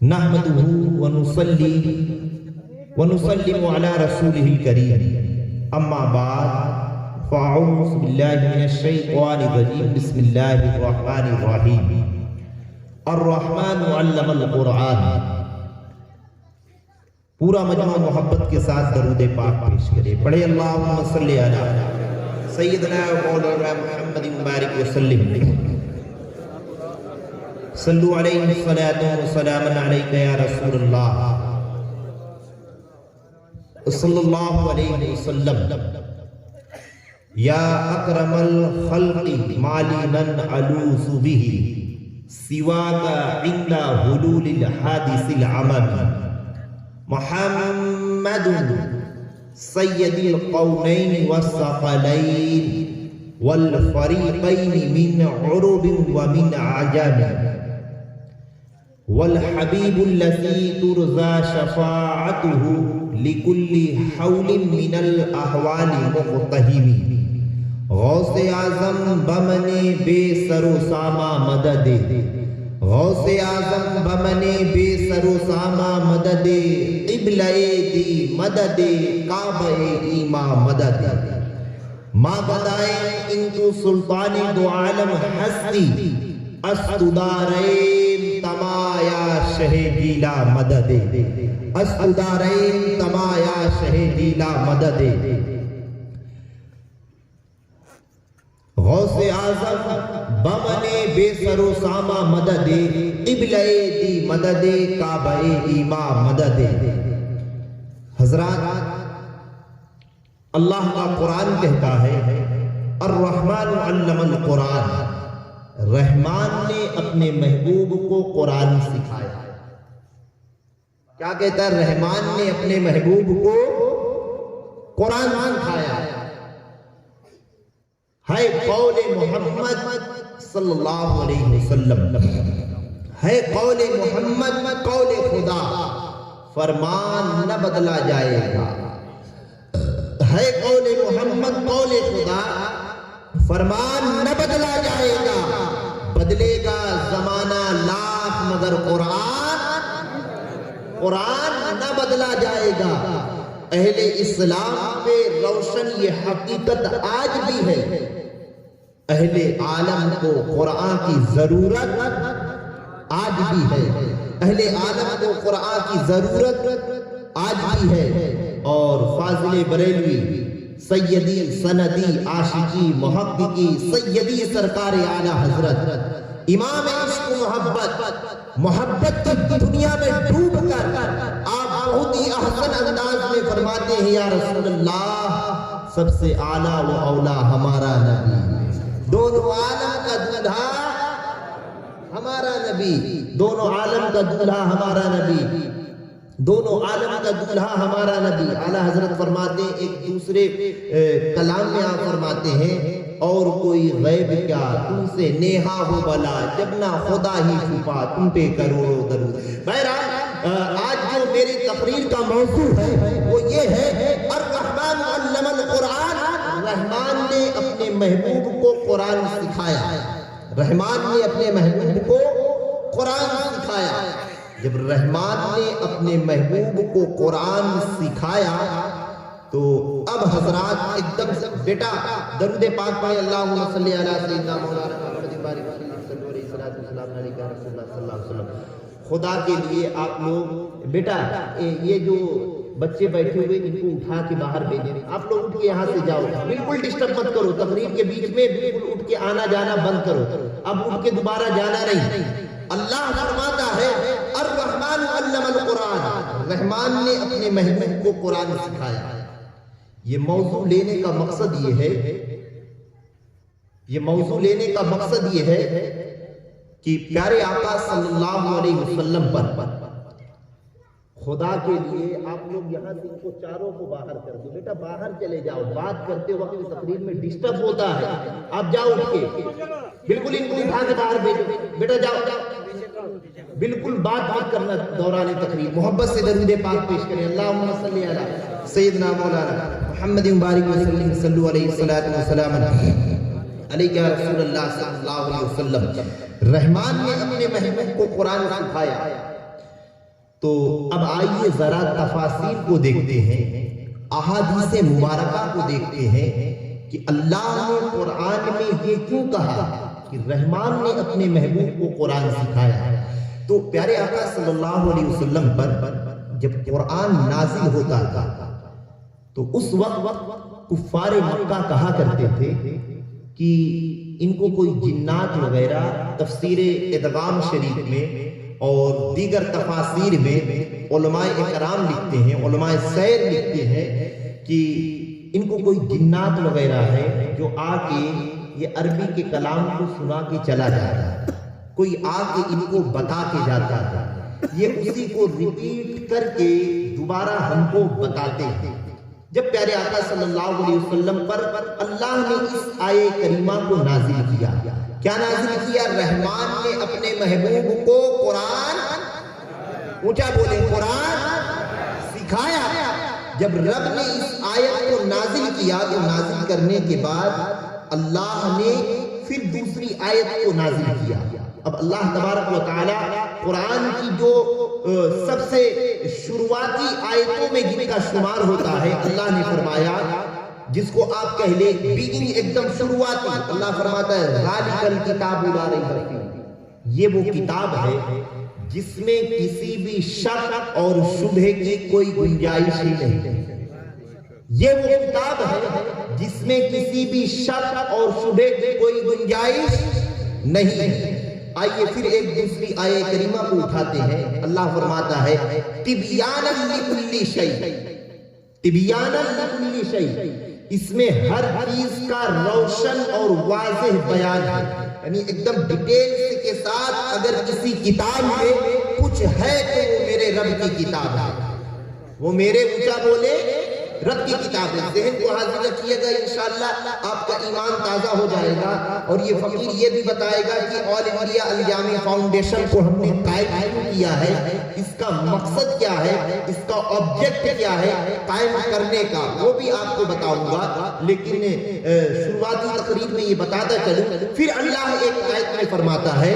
نحمده ونصلي ونسلم على رسوله الكريم اما بعد فاعوذ بالله من الشيطان الرجيم بسم الله الرحمن الرحيم الرحمن علم القرآن. پورا مجموعہ محبت کے ساتھ درود پاک پیش کرے. پڑھے اللہم صلی علی سیدنا و مولانا محمد مبارک وسلم. صلو علیہ الصلاة والسلام علیکہ یا رسول اللہ صلی اللہ علیہ وسلم. یا اکرم الخلق مالی من علوذ به سواک عند حلول الحادث العمم. محمد سید القونین والثقلین والفریقین من عرب ومن عجم والحبیب الذی ترضى شفاعته لكل حول من الاحوال مقتحم. غوث اعظم بمن بے سر و ساما مدد. غوث اعظم بمن بے سر و ساما مدد. قبلہ دی مدد کعبہ ایما مدد. ما بدائے انتو سلطان دو عالم ہستی استدارین تمایا شہ گیلا مدد. استدارین تمایا شہ گیلا مدد. غوث اعظم بمن بے سر و ساما مدد. قبلہ دی مدد کعبہ ایما مدد. حضرات اللہ کا قرآن کہتا ہے الرحمن علم القرآن. رحمان نے اپنے محبوب کو قرآن سکھایا. کیا کہتا ہے؟ رحمان نے اپنے محبوب کو قرآن سکھایا. ہے قول محمد صلی اللہ علیہ وسلم. ہے قول محمد قول خدا. فرمان نہ بدلا جائے گا. ہے قول محمد قول خدا. فرمان نہ بدلا جائے گا. بدلے گا زمانہ لاکھ مگر قرآن نہ بدلا جائے گا. اہل اسلام پہ روشن یہ حقیقت آج بھی ہے. اہل عالم کو قرآن کی ضرورت آج بھی ہے. اہل عالم کو قرآن کی ضرورت آج بھی ہے. اور فاضل بریلوی سیدی سندی عاشقی محققی سیدی سرکار اعلیٰ حضرت امام عشق محبت کی دنیا میں ڈوب کر آپ بہت ہی احسن انداز میں فرماتے ہیں یا رسول اللہ سب سے اعلیٰ و اولا ہمارا نبی. دونوں عالم کا دلہا ہمارا نبی. دونوں عالم کا دلہا ہمارا نبی. دونوں عالم کا دلہا ہمارا نبی. اعلیٰ حضرت فرماتے ہیں ایک دوسرے کلام میں آپ فرماتے ہیں اور کوئی غیب کیا تم سے نیہا ہو بلا جب نہ خدا ہی چھپا تم پہ کروڑوں درود. بہرحال آج جو میری تقریر کا موضوع ہے وہ یہ ہے الرحمن علم القرآن. رحمان نے اپنے محبوب کو قرآن سکھایا. رحمان نے اپنے محبوب کو قرآن سکھایا. جب رحمان نے اپنے محبوب کو قرآن سکھایا تو اب حضرات ایک دم سے بیٹا درود پاک پڑھیں اللہم صلی علی سیدنا مولانا محمد مبارک وسلم علیہ وسلم. خدا کے لیے آپ لوگ بیٹا یہ جو بچے بیٹھے ہوئے ان کو اٹھا کے باہر بھیجیں. آپ لوگ اٹھ کے یہاں سے جاؤ. بالکل ڈسٹرب مت کرو. تقریر کے بیچ میں بالکل اٹھ کے آنا جانا بند کرو. اب اٹھ کے دوبارہ جانا نہیں. اللہ فرماتا ہے الرحمن علم القرآن. رحمان نے اپنے محبوب کو قرآن سکھایا. یہ موضوع لینے کا مقصد یہ ہے کہ پیارے آقا صلی اللہ علیہ وسلم پر خدا کے لیے آپ لوگ یہاں سے ان کو چاروں کو باہر کر دو. بیٹا باہر چلے جاؤ. بات کرتے وقت تقریر میں ڈسٹرب ہوتا ہے. آپ جاؤ اٹھ کے بالکل ان کو اٹھا کے باہر بھیجو. بیٹا جاؤ. بالکل بات کرنا دوران تقریر. محبت سے درود پاک پیش کریں اللہم صلی علی سیدنا مولانا محمد مبارک وسلم. صلو علیہ الصلوۃ والسلام علیہ رسول اللہ صلی اللہ علیہ وسلم. رحمان نے اپنے محبوب کو قرآن سکھایا. تو اب آئیے ذرا تفاسیر کو دیکھتے ہیں، احادیث مبارکہ کو دیکھتے ہیں کہ اللہ نے قرآن میں یہ کیوں کہا کہ رحمان نے اپنے محبوب کو قرآن سکھایا۔ تو پیارے آقا صلی اللہ علیہ وسلم پر جب قرآن نازل ہوتا تھا تو اس وقت کفار مکہ کہا کرتے تھے کہ ان کو کوئی جنات وغیرہ، تفسیر ادغام شریف میں اور دیگر تفاسیر میں علماء اکرام لکھتے ہیں، علماء سیر لکھتے ہیں کہ ان کو کوئی جنات وغیرہ ہے جو آ کے یہ عربی کے کلام کو سنا کے چلا جاتا ہے، کوئی آ کے ان کو بتا کے جاتا ہے، یہ اسی کو ریپیٹ کر کے دوبارہ ہم کو بتاتے ہیں۔ جب پیارے آقا صلی اللہ علیہ وسلم پر اللہ نے اس آیے کریمہ کو نازل کیا، کیا نازل کیا؟ رحمان نے اپنے محبوب کو قرآن، اونچا بولے، قرآن سکھایا۔ جب رب نے اس آیت کو نازل کیا تو نازل کرنے کے بعد اللہ نے پھر دوسری آیت کو نازل کیا۔ اب اللہ تبارک و تعالی قرآن کی جو سب سے شروعاتی آیتوں میں جن کا شمار ہوتا ہے، اللہ نے فرمایا، جس کو آپ کہہ لیں بیگننگ، ایک دم شروعاتی، اللہ فرماتا ہے ذالک الکتاب لا ریب فیہ، یہ وہ کتاب ہے جس میں کسی بھی شک اور شبہ کی کوئی گنجائش ہی نہیں۔ یہ وہ کتاب ہے جس میں کسی بھی شک اور شبہ کی کوئی گنجائش نہیں ہے۔ آئیے پھر ایک دوسری آیہ کریمہ کو اٹھاتے ہیں، اللہ فرماتا ہے تبیانا لکل شیء، تبیانا لکل شیء، اس میں ہر چیز کا روشن اور واضح بیان ہے، یعنی ایک دم ڈیٹیل کے ساتھ اگر کسی کتاب میں کچھ ہے تو وہ میرے رب کی کتاب ہے، وہ میرے، اونچا بولے، رب کی کتاب ہے۔ ذہن کو حاضر رکھیے گا، انشاءاللہ آپ کا ایمان تازہ ہو جائے گا۔ اور یہ فقیر یہ بھی بتائے گا کہ آل انڈیا الجامع فاؤنڈیشن کو ہم نے قائم کیا ہے، اس کا مقصد کیا ہے، اس کا آبجیکٹ کیا ہے قائم کرنے کا، وہ بھی آپ کو بتاؤں گا، لیکن شروعاتی تقریر میں یہ بتاتا چلوں۔ پھر اللہ ایک آیت میں فرماتا ہے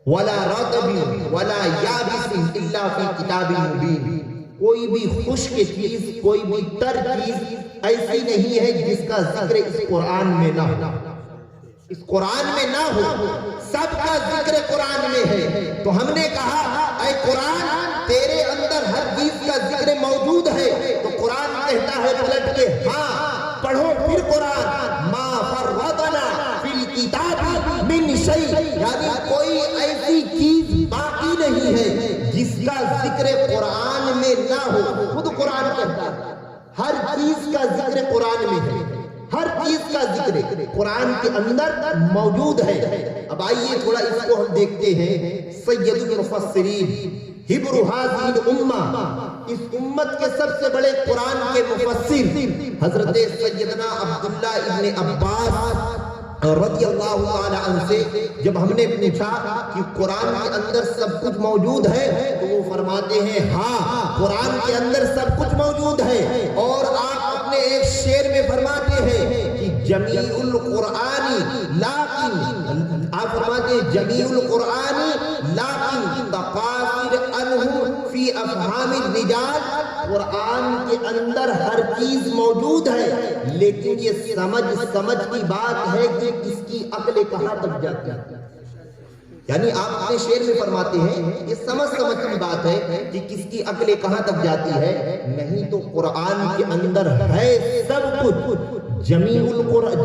وَلَا رَطْبٍ وَلَا يَابِسٍ إِلَّا فِي كِتَابٍ مُبِينٍ، کوئی بھی خشک چیز، کوئی بھی تر چیز ایسی نہیں ہے جس کا ذکر اس قرآن میں نہ ہو، اس قرآن میں نہ ہو، سب کا ذکر قرآن میں ہے۔ تو ہم نے کہا اے قرآن، تیرے اندر ہر چیز کا ذکر موجود ہے، تو قرآن کہتا ہے پلٹ کے ہاں پڑھو پھر قرآن، ما فرطنا فی الکتاب من شیء، یعنی کوئی ایسی چیز باقی نہیں ہے جس کا ذکر قرآن میں نہ ہو۔ خود قرآن کہتا ہے ہر چیز کا ذکر قرآن میں ہے، ہر چیز کا ذکر قرآن کے اندر موجود ہے۔ اب آئیے تھوڑا اس کو ہم دیکھتے ہیں۔ سید المفسرین، حبر هذه الامہ، اس امت کے سب سے بڑے قرآن کے مفسر حضرت سیدنا عبداللہ ابن عباس رضی اللہ تعالی عنہ سے جب ہم نے پوچھا کہ قرآن کے اندر سب کچھ موجود ہے، تو وہ فرماتے ہیں ہاں قرآن کے اندر سب کچھ موجود ہے۔ اور آپ اپنے ایک شعر میں فرماتے ہیں کہ جمیع القرآن لیکن، آپ فرماتے ہیں جمیع القرآن لیکن تقاصر عنہ فی افہام الرجال، قرآن کے اندر ہر چیز موجود ہے، لیکن یہ سمجھ کی بات ہے کہ کس کی عقل کہاں تک جاتی ہے۔ یعنی آپ اپنے شعر میں فرماتے ہیں یہ سمجھ کی بات ہے کہ کس کی عقل کہاں تک جاتی ہے، نہیں تو قرآن کے اندر ہے سب کچھ۔ جمیع القرآن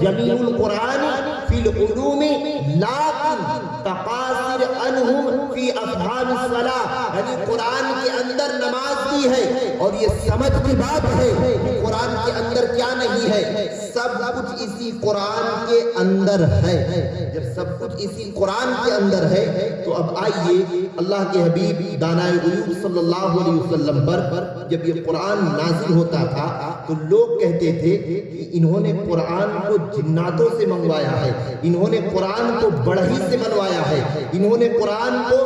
فی العلوم لیکن تقاصر عنہم فی افہام الصلاۃ، یعنی قرآن کے اندر نماز بھی ہے، اور یہ سمجھ کی بات ہے کہ قرآن کے اندر کیا نہیں ہے، سب کچھ اسی قرآن کے اندر ہے۔ جب سب کچھ اسی قرآن کے اندر ہے تو اب آئیے اللہ کے حبیب دانائے غیوب صلی اللہ علیہ وسلم پر جب یہ قرآن نازل ہوتا تھا تو لوگ کہتے تھے کہ انہوں نے قرآن کو جناتوں سے منگوایا ہے، انہوں نے قرآن کو بڑھئی سے بنوایا ہے، انہوں نے قرآن کو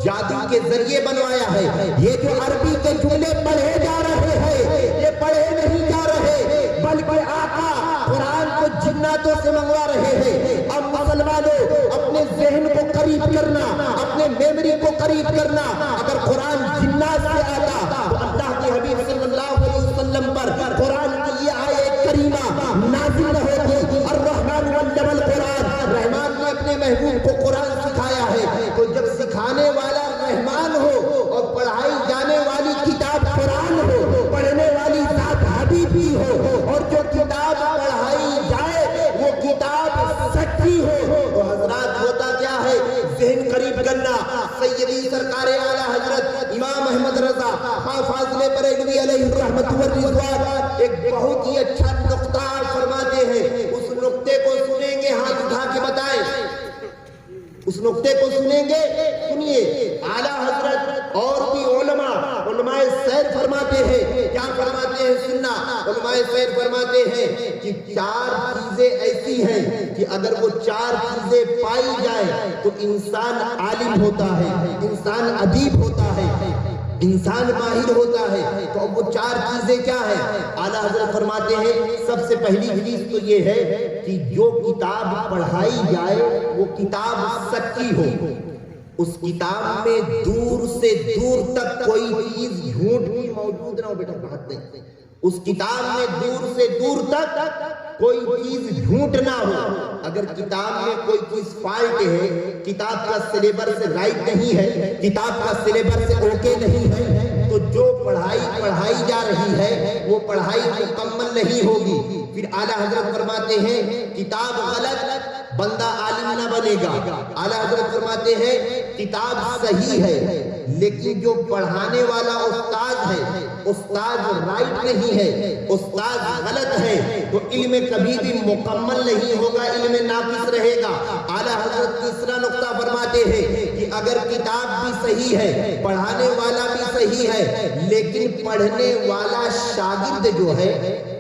جادو کے ذریعے بنوایا ہے۔ یہ جو عربی کے جملے پڑھے جا رہے ہیں یہ پڑھے نہیں جا رہے، بلکہ آقا قرآن کو جناتوں سے منگوا رہے ہیں۔ اب مسلمانوں اپنے ذہن کو قریب کرنا، اپنے میموری کو قریب کرنا، اگر قرآن سچی ہو تو حضرات ہوتا کیا ہے، ذہن قریب کرنا، سیدی سرکار اعلیٰ حضرت امام احمد رضا خواہ فاضل بریلوی علیہ الرحمۃ والرضوان ایک بہت ہی اچھا نقطہ فرماتے ہیں، اس نقطے کو سنیں گے، ہاتھ اٹھا کے بتائیں، اس نقطے کو سنیں گے، سنیے۔ اعلیٰ حضرت اور بھی علماء سیر فرماتے ہیں، کیا فرماتے ہیں سننا، علماء سیر فرماتے ہیں کہ 4 چیزیں ایسی ہیں کہ اگر وہ 4 چیزیں پائی جائیں تو انسان عالم ہوتا ہے، انسان ادیب ہوتا ہے، انسان ماہر ہوتا ہے۔ تو اب وہ 4 چیزیں کیا ہیں؟ اعلیٰ حضرت فرماتے ہیں سب سے پہلی چیز تو یہ ہے کہ جو کتاب پڑھائی جائے وہ کتاب سچی ہو، اس کتاب میں دور سے دور تک کوئی چیز جھوٹ بھی موجود نہ ہو، بیٹا بات نہیں، اس کتاب میں دور سے دور تک کوئی چیز جھوٹ نہ ہو۔ اگر کتاب میں کوئی چیز فالٹ ہے، کتاب کا سلیبس رائٹ نہیں ہے، کتاب کا سلیبس اوکے نہیں ہے، تو جو پڑھائی جا رہی ہے وہ پڑھائی مکمل نہیں ہوگی۔ پھر اعلیٰ حضرت فرماتے ہیں کتاب غلط بندہ عالم نہ بنے گا۔ اعلیٰ حضرت فرماتے ہیں کتاب صحیح ہے لیکن جو پڑھانے والا استاد ہے، استاد رائٹ نہیں ہے، استاد غلط ہے، تو علم کبھی بھی مکمل نہیں ہوگا، علم ناقص رہے گا۔ اعلیٰ حضرت تیسرا نقطہ فرماتے ہیں کہ اگر کتاب بھی صحیح ہے، پڑھانے والا بھی صحیح ہے، لیکن پڑھنے والا شاگرد جو ہے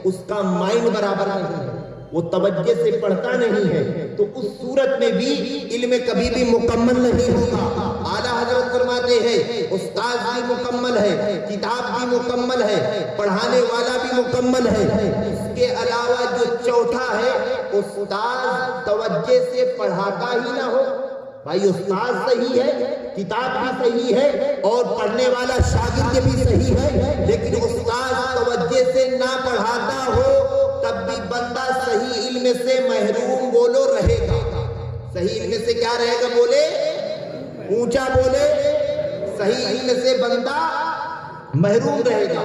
اس کا مائنڈ برابر نہیں ہے، وہ توجہ سے پڑھتا نہیں ہے، تو اس صورت میں بھی علم کبھی بھی مکمل نہیں ہوگا۔ اعلیٰ حضرت فرماتے ہیں استاد بھی مکمل ہے، کتاب بھی مکمل ہے، پڑھانے والا بھی مکمل ہے، اس کے علاوہ جو چوتھا ہے استاد توجہ سے پڑھاتا ہی نہ ہو۔ بھائی استاد صحیح ہے، کتاب بھی صحیح ہے اور پڑھنے والا شاگرد بھی صحیح ہے، لیکن استاد توجہ سے نہ پڑھاتا ہو تب بھی بندہ صحیح علم سے محروم بولو رہے گا۔ صحیح علم سے کیا رہے گا؟ بولے اونچا بولے، صحیح علم سے بندہ محروم رہے گا۔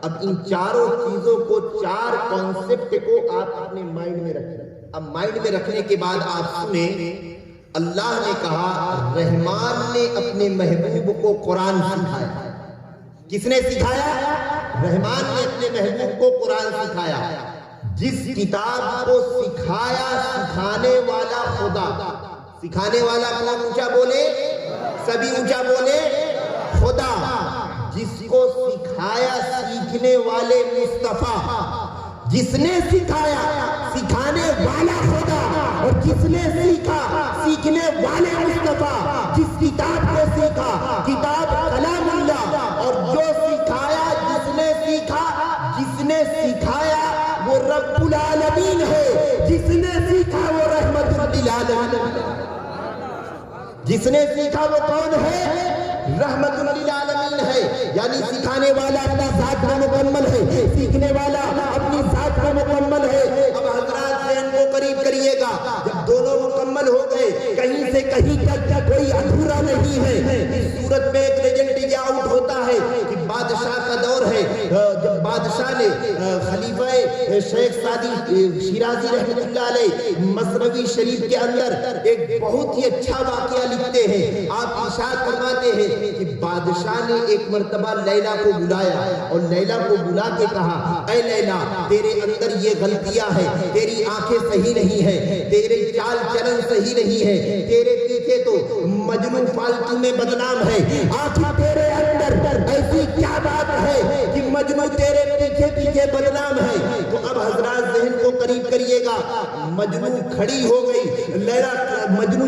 اب ان چاروں چیزوں کو، 4 کانسیپٹ کو آپ اپنے مائنڈ میں رکھیں۔ اب مائنڈ میں رکھنے کے بعد آپ سنیں، اللہ نے کہا رحمان نے اپنے محبوب کو قرآن سکھایا۔ کس نے سکھایا؟ رحمان نے اپنے محبوب کو قرآن سکھایا۔ جس کتاب کو سکھایا، سکھانے والا خدا، سکھانے والا کون؟ اونچا بولے، سبھی اونچا بولے، خدا۔ جس کو سکھایا سیکھنے والے مصطفیٰ، جس نے سکھایا سکھانے والا خدا، اور جس نے سیکھا سیکھنے والے مصطفیٰ۔ جس کتاب کو سیکھا، کتاب کلام اللہ، اور جو سکھایا، جس نے سیکھا، جس نے سکھایا وہ رب العالمین ہے، جس نے سیکھا وہ رحمت للعالمین۔ جس نے سیکھا وہ کون ہے؟ رحمت للعالمین ہے، یعنی سکھانے والا اپنا ذات میں مکمل ہے، سیکھنے والا اپنی ذات میں مکمل ہے۔ اب حضرات ذہن کو قریب کریے گا، جب دونوں مکمل ہو گئے، کہیں سے کہیں تک کوئی ادھورا نہیں ہے۔ اس صورت میں ایک لیجنڈ یہ آؤٹ ہوتا ہے کہ بادشاہ کا دور ہے، جب بادشاہ نے خلیفہ شیخ سعدی شیرازی رحمۃ اللہ علیہ مصنوی شریف کے اندر ایک بہت ہی اچھا واقعہ لکھتے ہیں۔ آپ ارشاد فرماتے ہیں کہ بادشاہ نے ایک مرتبہ لیلا کو بلایا اور لیلا کو بلا کے کہا، اے لیلا تیرے اندر یہ غلطیاں ہیں، تیری آنکھیں صحیح نہیں ہیں، تیرے چال چلن صحیح نہیں ہے، تیرے پیچھے تو مجنون فالتو میں بدنام ہے، آخر تیرے اندر ایسی کیا بات ہے کہ مجنون تیرے پیچھے پیچھے بدنام ہے؟ تو اب حضرات ذہن کو قریب کریے گا، مجنون کھڑی ہو گئی۔ لیلا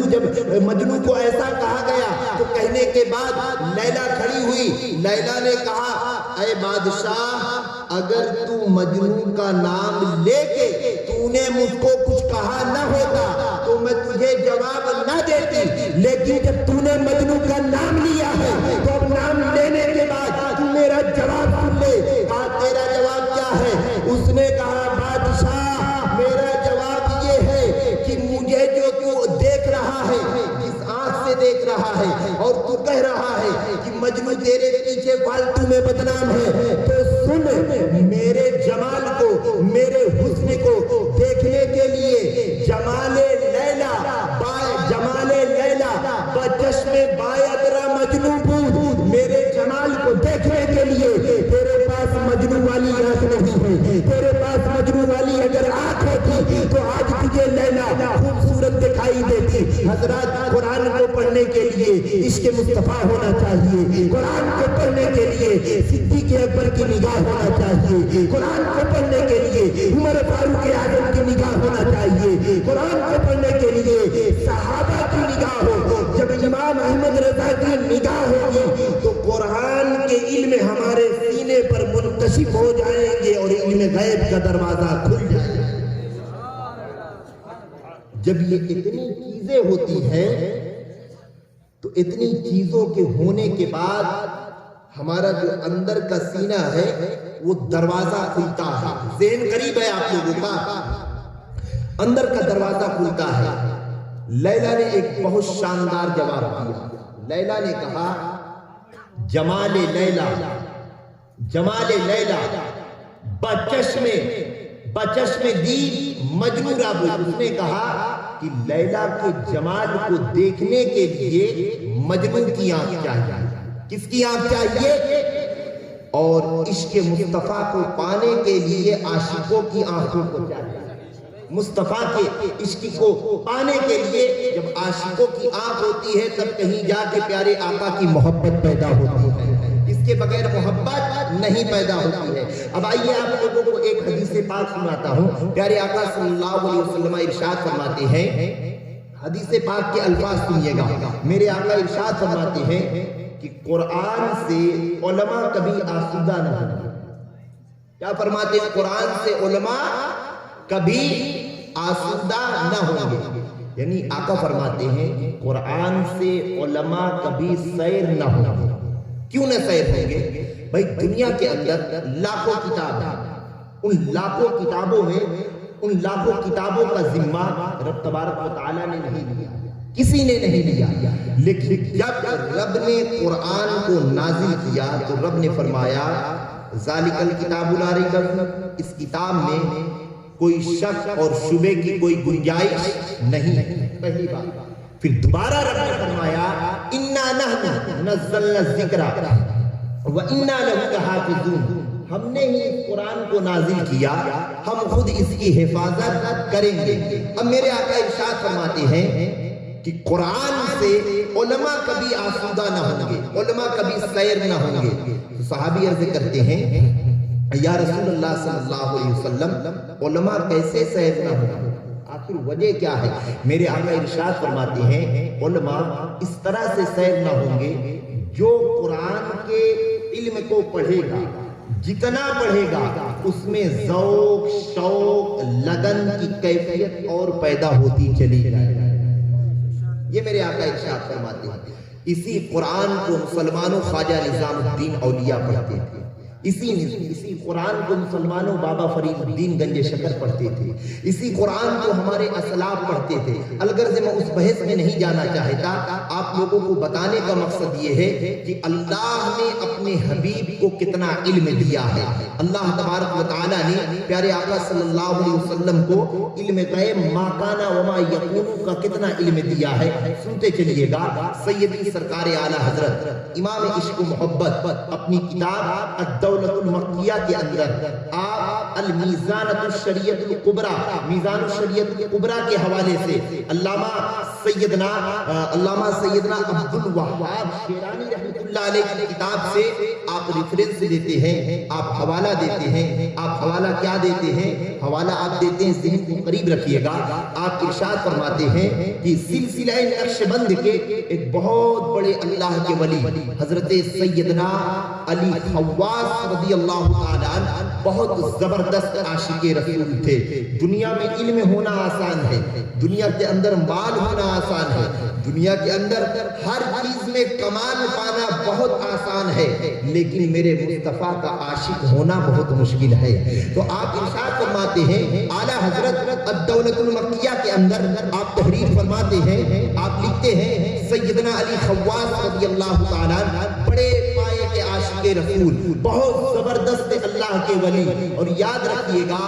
جب مجنون کو ایسا کہا گیا تو کہنے کے بعد لیلا کھڑی ہوئی۔ لیلا نے کہا، اے بادشاہ اگر تو مجنون کا نام لے کے تو نے مجھ کو کچھ کہا نہ ہوتا تو میں تجھے جواب نہ دیتی، لیکن جب تو نے مجنون کا نام لیا ہے تو اب نام لینے کے بعد تو میرا جواب سن لے۔ کہا تیرا جواب کیا ہے؟ اس نے کہا بادشاہ میرا جواب یہ ہے کہ مجھے جو تو دیکھ رہا ہے، جس آنکھ سے دیکھ رہا ہے، اور تو کہہ رہا ہے کہ مجنون تیرے پیچھے فالتو میں بدنام ہے، تو سن میرے جمال کو، میرے حسن کو دیکھنے کے لیے جمال لیلا میرے جمال کو دیکھنے کے لیے تیرے پاس مجنو والی آنکھ نہیں ہے، تیرے پاس مجنو والی اگر آنکھ ہوتی تو آج تجھے لیلا خوبصورت دکھائی دیتی۔ حضرات قرآن کو پڑھنے کے لیے عشق مصطفیٰ ہونا چاہیے، قرآن کو پڑھنے کے لیے صدیق اکبر کی نگاہ ہونا چاہیے، قرآن کو پڑھنے کے لیے عمر فاروق اعظم کی نگاہ ہونا چاہیے، قرآن کو پڑھنے کے لیے صحابہ کی نگاہ ہو۔ جب امام احمد رضا کی نگاہ ہوگی تو قرآن کے علم ہمارے سینے پر منتشر ہو جائیں گے اور علم غیب کا دروازہ کھل جائے گا۔ جب یہ اتنی چیزیں ہوتی ہیں تو اتنی چیزوں کے ہونے کے بعد ہمارا جو اندر کا سینہ ہے وہ دروازہ کھلتا ہے۔ ذہن قریب ہے آپ لوگوں کا، اندر کا دروازہ کھلتا ہے۔ لیلا نے ایک بہت شاندار جواب دیا۔ لیلا نے کہا جمال لیلا، جمال لیلا بچشم دید مجنو رابو۔ اس نے کہا کہ لیلا کے جمال کو دیکھنے کے لیے مجنو کی آنکھ چاہیے۔ کس کی آنکھ چاہیے؟ اور عشق مصطفیٰ کو پانے کے لیے عاشقوں کی آنکھوں کو چاہیے۔ مصطفیٰ کے عشق کو پانے کے لیے جب عاشقوں کی آنکھ ہوتی ہے تب کہیں جا کے پیارے آقا کی محبت پیدا ہوتی ہے، اس کے بغیر محبت نہیں پیدا ہوتی ہے۔ اب آئیے آپ لوگوں کو ایک حدیث پاک سناتا ہوں۔ پیارے آقا صلی اللہ علیہ وسلم ارشاد فرماتے ہیں، حدیث پاک کے الفاظ سنیے گا۔ میرے آقا ارشاد فرماتے ہیں کہ قرآن سے علماء کبھی آسودہ نہ ہوں۔ کیا فرماتے ہیں؟ قرآن سے علماء کبھی آسودہ نہ ہوں گے۔ یعنی آقا فرماتے ہیں قرآن سے علماء کبھی سیر نہ ہوں گے۔ کیوں نہ سیر ہوں گے؟ بھائی دنیا کے اندر لاکھوں کتاب ہیں، ان لاکھوں کتابوں میں ان لاکھوں کتابوں کا ذمہ رب تبارک و تعالیٰ نے نہیں لیا، کسی نے نہیں لیا۔ لیکن جب رب نے قرآن کو نازل کیا تو رب نے فرمایا ذالک الکتاب لا ریب فیہ، اس کتاب میں کوئی شک اور شبے کی کوئی گنجائش نہیں ہے۔ پہلی بات۔ پھر دوبارہ رب نے فرمایا انا نحن نزلنا الذکر وانا لہ لحافظون، ہم نے ہی اس قرآن کو نازل کیا، ہم خود اس کی حفاظت کریں گے۔ اب میرے آقا ارشاد فرماتے ہیں کہ قرآن سے علماء کبھی آسودہ نہ ہوں گے، علماء کبھی سیر نہ ہوں گے۔ صحابی عرض کرتے ہیں یا رسول اللہ صلی اللہ علیہ وسلم علماء کیسے سیر نہ ہوں گے؟ آخر وجہ کیا ہے؟ میرے آقا ارشاد فرماتے ہیں علماء اس طرح سے سیر نہ ہوں گے، جو قرآن کے علم کو پڑھے گا، جتنا پڑھے گا اس میں ذوق، شوق، لگن کی کیفیت اور پیدا ہوتی چلی جائے گی۔ یہ میرے آقا ارشاد فرماتے ہیں۔ اسی قرآن کو مسلمانوں خواجہ نظام الدین اولیاء پڑھتے تھے، اسی قرآن کو مسلمانوں بابا فرید الدین گنج شکر پڑھتے تھے، اسی قرآن کو ہمارے اسلاف پڑھتے تھے۔ الغرض میں اس بحث میں نہیں جانا چاہتا، آپ لوگوں کو بتانے کا مقصد یہ ہے کہ اللہ نے اپنے حبیب کو کتنا علم دیا ہے۔ اللہ تبارک و تعالیٰ نے پیارے آقا صلی اللہ علیہ وسلم کو علم غیب ما کان وما یکون کا کتنا علم دیا ہے، سنتے چلیے گا۔ سیدی سرکار اعلیٰ حضرت امام عشق و محبت اپنی کتاب الدولت المکیہ کے اندر آپ المیزانۃ الشریعۃ الکبریٰ، میزان الشریعۃ الکبریٰ کے حوالے سے علامہ سیدنا عبد الوہاب شیرانی رحمۃ اللہ علیہ کی کتاب سے آپ ریفرنس دیتے ہیں، آپ حوالہ دیتے ہیں۔ آپ حوالہ کیا دیتے ہیں؟ حوالہ آپ دیتے ہیں، ذہن کو قریب رکھیے گا۔ آپ ارشاد فرماتے ہیں کہ سلسلہ نقشبند کے ایک بہت بڑے اللہ کے ولی حضرت سیدنا علی خواص رضی اللہ تعالیٰ عنہ بہت زبردست عاشق رسول تھے۔ دنیا میں علم ہونا آسان ہے، دنیا کے اندر مال ہونا آسان ہے، دنیا کے اندر ہر چیز میں کمال پانا بہت آسان ہے، لیکن میرے مصطفیٰ کا عاشق ہونا بہت مشکل ہے۔ تو آپ ارشاد فرماتے ہیں اعلیٰ حضرت الدولت المکیہ کے اندر آپ تحریر فرماتے ہیں، آپ لکھتے ہیں سیدنا علی خواص رضی اللہ تعالیٰ عنہ بڑے پائے کے عاشق رسول، بہت زبردست اللہ کے ولی. اور یاد رکھیے گا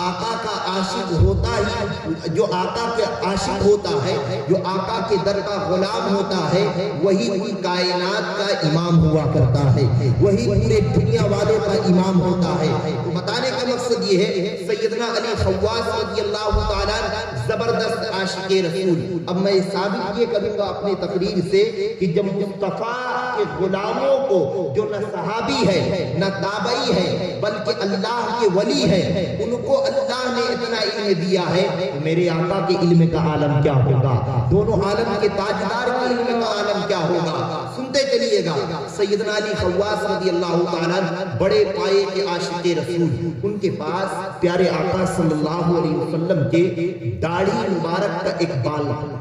آقا کا عاشق ہوتا ہی، جو آقا کے عاشق ہوتا ہے، جو آقا کے در کا غلام ہوتا ہے، وہی پوری کائنات کا امام ہوا کرتا ہے، وہی پورے دنیا والوں کا امام ہوتا ہے. تو بتانے کا مقصد یہ ہے سیدنا علی خواص رضی اللہ تعالیٰ زبردست عاشق رسول. اب میں ثابت یہ کروں گا اپنی تقریر سے کہ جب مصطفیٰ کے غلاموں کو، جو نہ صحابی ہے نہ تابعی ہے بلکہ اللہ کے ولی ہے، ان کو اللہ نے اتنا علم دیا ہے، تو میرے آقا کے علم کا عالم کیا ہوگا، دونوں عالم کے تاجدار کے علم کا عالم کیا ہوگا. سنتے چلیے گا سیدنا علی خواص رضی اللہ تعالیٰ بڑے پائے کے عاشق رسول. ان کے پاس پیارے آقا صلی اللہ علیہ وسلم کے داڑھی مبارک کا ایک بال تھا.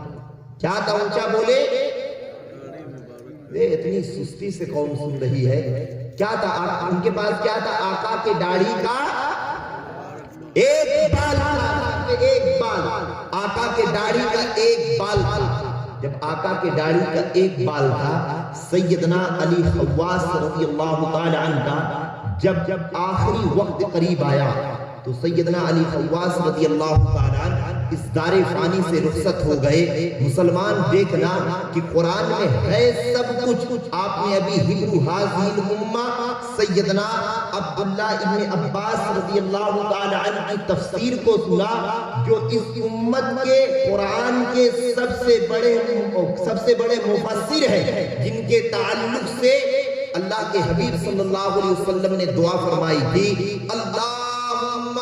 کیا تھا؟ اونچا بولے. اتنی سستی سے قوم سن رہی ہے. کیا تھا ان کے پاس؟ کیا تھا؟ آقا کے داڑھی کا ایک بال تھا. ایک بال، آقا کے داڑھی کا ایک بال تھا. جب آقا کے داڑھی کا ایک بال تھا، سیدنا علی خواص رضی اللہ تعالی عنہ کا جب آخری وقت قریب آیا تو سیدنا علی خواص رضی اللہ تعالیٰ اس دار فانی سے رخصت ہو گئے. مسلمان دیکھنا کہ قرآن میں ہے سب کچھ. آپ نے ابھی ہبرو حاضی الامہ سیدنا عبداللہ ابن عباس رضی اللہ تعالیٰ عنہ کی تفسیر کو سنا، جو اس امت کے قرآن کے سب سے بڑے مفسر ہیں، جن کے تعلق سے اللہ کے حبیب صلی اللہ علیہ وسلم نے دعا فرمائی تھی، اللہم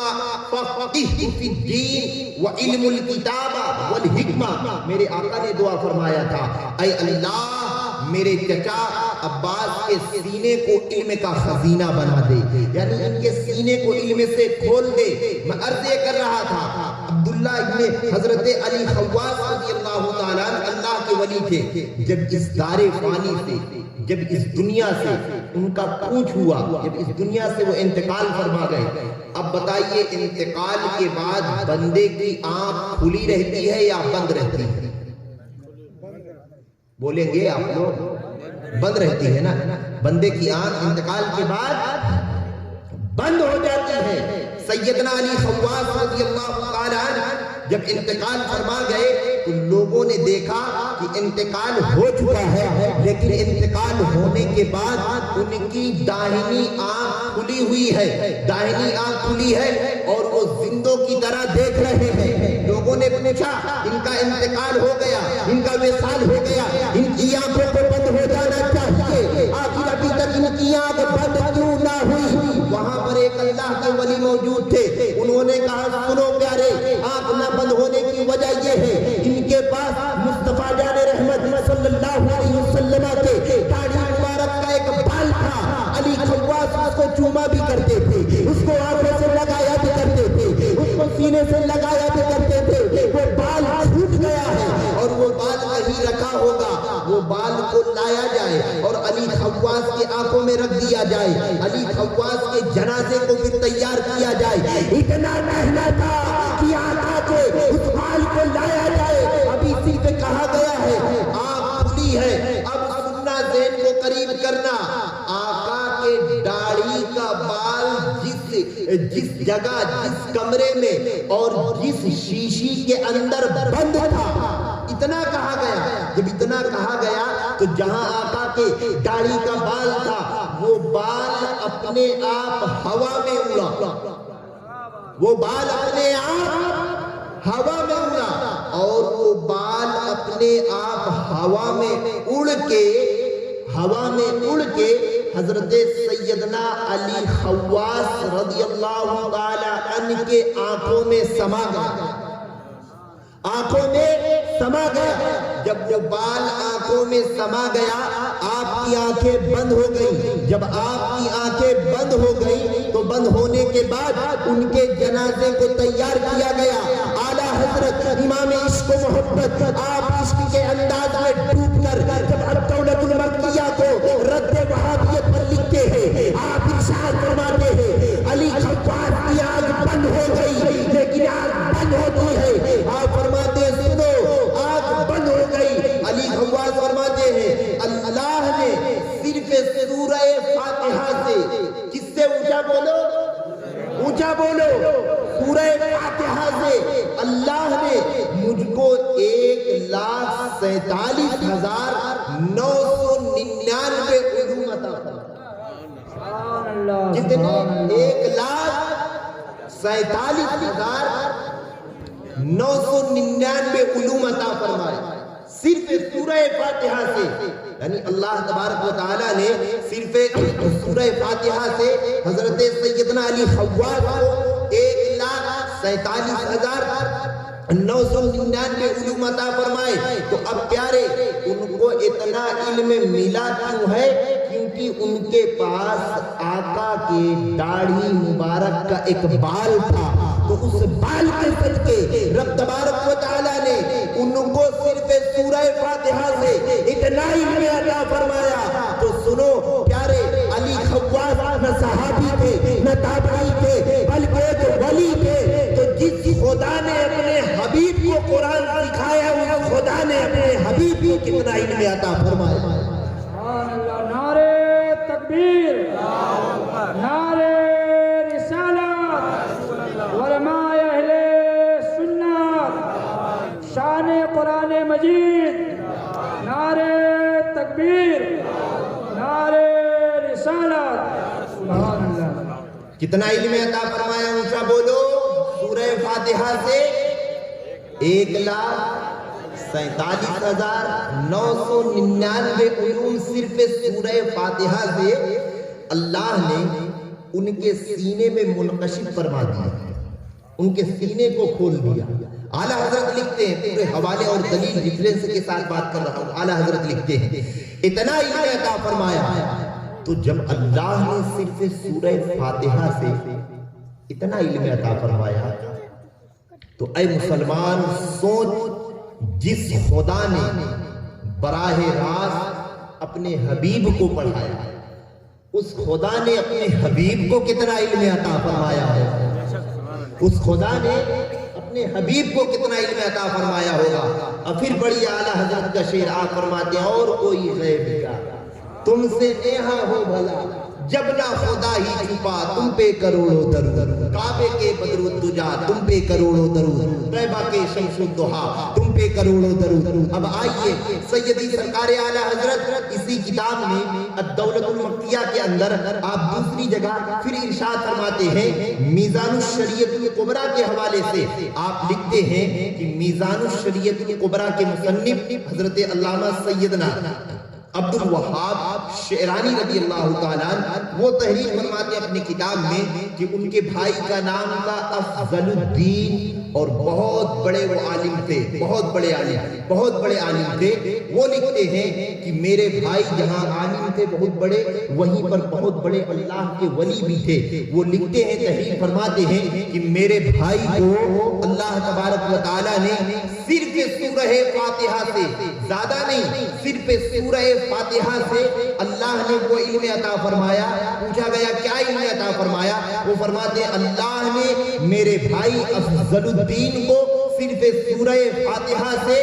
فقہ فی الدین وعلم الکتابہ والحکمہ. میرے آقا نے دعا فرمایا تھا، اے اللہ میرے چچا عباس کے سینے کو علم کا خزینہ بنا دے، یعنی ان کے سینے کو علم سے کھول دے. میں عرض یہ کر رہا تھا عبداللہ ابن حضرت علی خواص رضی اللہ تعالیٰ اللہ کے ولی تھے. جب اس دار فانی سے، جب اس دنیا سے ان کا کوچ ہوا، جب اس دنیا سے وہ انتقال فرما گئے، اب بتائیے انتقال کے بعد بندے کی آنکھ کھلی رہتی ہے یا بند رہتی ہے؟ بولیں گے آپ لوگ؟ بند رہتی ہے نا. بندے کی آنکھ انتقال کے بعد بند ہو جاتی ہے. سیدنا علی خواص رضی اللہ تعالیٰ جب انتقال فرما گئے تو لوگوں نے دیکھا کہ انتقال ہو چکا ہے، لیکن انتقال ہونے کے بعد ان کی داہنی آنکھ کھلی ہوئی ہے، داہنی آنکھ کھلی ہے اور وہ زندوں کی طرح دیکھ رہے ہیں. لوگوں نے پوچھا ان کا انتقال ہو گیا، ان کا وصال ہو گیا، ان کی آنکھوں کو بند ہو جانا چاہیے، آخر ابھی تک ان کی آنکھ بند کیوں نہ ہوئی؟ وہاں پر ایک اللہ کے ولی موجود تھے. انہوں نے کہا سنو پیارے، آنکھ نہ بند ہونے کی وجہ یہ ہے ان کے پاس مصطفیٰ جان رحمت صلی اللہ علیہ وسلم کے داڑھی مبارک کا ایک بال تھا. علی خواص اس کو چوما بھی کرتے تھے، اس کو آنکھوں سے لگایا بھی کرتے تھے، اس کو سینے سے لگایا بھی کرتے تھے. وہ بال چھوٹ گیا ہے اور وہ بال کہیں رکھا ہوگا، وہ بال کو لایا جائے اور علی خواص کے آنکھوں میں رکھ دیا جائے، علی خواص کے جنازے کو بھی تیار کیا جائے. اتنا محنت تھا کہ آقا کے اس بال کو لایا جائے. ابھی اسی پہ کہا گیا ہے آنکھ کھلی ہے. اب سننا، ذہن کو قریب کرنا، آقا کے داڑھی کا بال جس جگہ، جس کمرے میں اور جس شیشی کے اندر بند تھا، اتنا کہا گیا. جب اتنا کہا گیا تو جہاں آقا کے داڑھی کا بال تھا وہ بال اپنے آپ ہوا میں اڑا، وہ بال اپنے آپ ہوا میں اڑا اور وہ بال اپنے آپ ہوا میں اڑ کے حضرت سیدنا علی خواص رضی اللہ تعالی عنہ کے آنکھوں میں سما گیا، آنکھوں میں سما گیا. جب وہ بال آنکھوں میں سما گیا آپ کی آنکھیں بند ہو گئی. جب آپ کی آنکھیں بند ہو گئی تو بند ہونے کے بعد ان کے جنازے کو تیار کیا گیا. اعلیٰ حضرت امام عشق و محبت آپ عشق کے انداز میں ڈوب کر جب الدولۃ المکیہ کو رد وہابیت پر لکھتے ہیں، آپ ارشاد فرماتے ہیں علی خواص کی آنکھ بند ہو گئی، لیکن آنکھ بند ہوتی ہے. آپ فرماتے ہیں سنو، آنکھ بند ہو گئی. علی خواص فرماتے ہیں اللہ نے صرف سورہ فاتحہ سے، کس سے اونچا بولو، اونچا بولو، سورہ فاتحہ سے اللہ نے مجھ کو 1,47,999 علوم عطا فرمائے۔ کتنے؟ 1,47,999 علوم عطا فرمائے صرف سورہ فاتحہ سے۔ یعنی اللہ تبارک و تعالیٰ نے صرف سورہ فاتحہ سے حضرت سیدنا علی خواص کو 1,47,999 علوم عطا فرمائے۔ تو اب پیارے ان کو اتنا علم ملا کیوں ہے؟ کیونکہ ان کے پاس آقا کے داڑھی مبارک کا ایک بال تھا، تو اس بال کے صدقے رب تبارک و تعالیٰ نے ان کو صرف سورہ فاتحہ سے اتنا علم عطا فرمایا۔ تو سنو پیارے، علی خواص نہ صحابی تھے نہ تابعی تھے، بلکہ ایک ولی تھے۔ تو جس خدا نے اپنے حبیب کو قرآن سکھایا، اس خدا نے اپنے حبیب کو کتنا علم عطا فرمایا۔ نعرے تکبیر، نعرے رسالت، علماء اہل سنت، شان قرآن مجید، نعرے تکبیر، نعرے رسالت، سبحان اللہ۔ کتنا علم عطا فرمایا، اونچا بولو۔ سورہ فاتحہ سے 1,47,999 علوم صرف سورہ فاتحہ سے اللہ نے ان کے سینے میں منقشف فرما دیا، ان کے سینے کو کھول دیا۔ اعلیٰ حضرت لکھتے ہیں، پورے حوالے اور دلیل ریفرنس کے ساتھ بات کر رہا ہوں، اعلیٰ حضرت لکھتے ہیں اتنا علم عطا فرمایا۔ تو جب اللہ نے صرف سورہ فاتحہ سے اتنا علم عطا فرمایا، تو اے مسلمان سوچ، جس خدا نے براہ راست اپنے حبیب کو پڑھایا، اس خدا نے اپنے حبیب کو کتنا علم عطا فرمایا ہے، اس خدا نے اپنے حبیب کو کتنا علم عطا فرمایا ہوگا۔ اور پھر بڑی اعلیٰ حضرت کا شعر آپ فرماتے ہیں، اور کوئی غیب کا تم سے نیہا ہو بھلا، جب نہ خدا ہی چھپا تم پہ کروڑوں درود، کعبے کے بدر الدجا تم پہ کروڑوں درود، طیبہ کے شمس الضحا تم پہ کروڑوں درود۔ اب آئیے سیدی سرکار اعلیٰ حضرت اسی کتاب میں الدولۃ المکیہ کے اندر آپ دوسری جگہ پھر ارشاد فرماتے ہیں، میزان الشریعت الکبریٰ کے حوالے سے آپ لکھتے ہیں کہ میزان الشریعت الکبریٰ کے مصنف حضرت علامہ سیدنا عبد الوہاب شعرانی رضی اللہ تعالیٰ وہ تحریر فرماتے ہیں اپنی کتاب میں کہ ان کے بھائی کا نام تھا افضل الدین، اور بہت بڑے وہ عالم تھے، بہت بڑے عالم تھے۔ وہ لکھتے ہیں کہ میرے بھائی جہاں عالم تھے بہت بڑے، وہیں پر بہت بڑے اللہ کے ولی بھی تھے۔ وہ لکھتے ہیں، تحریر فرماتے ہیں کہ میرے بھائی کو اللہ تبارک و تعالیٰ نے صرف سورہ فاتحہ سے، زیادہ نہیں، صرف سورہ فاتحہ سے اللہ نے وہ علم عطا فرمایا۔ پوچھا گیا کیا علم عطا فرمایا؟ وہ فرماتے ہیں اللہ نے میرے بھائی افضل الدین کو صرف سورہ فاتحہ سے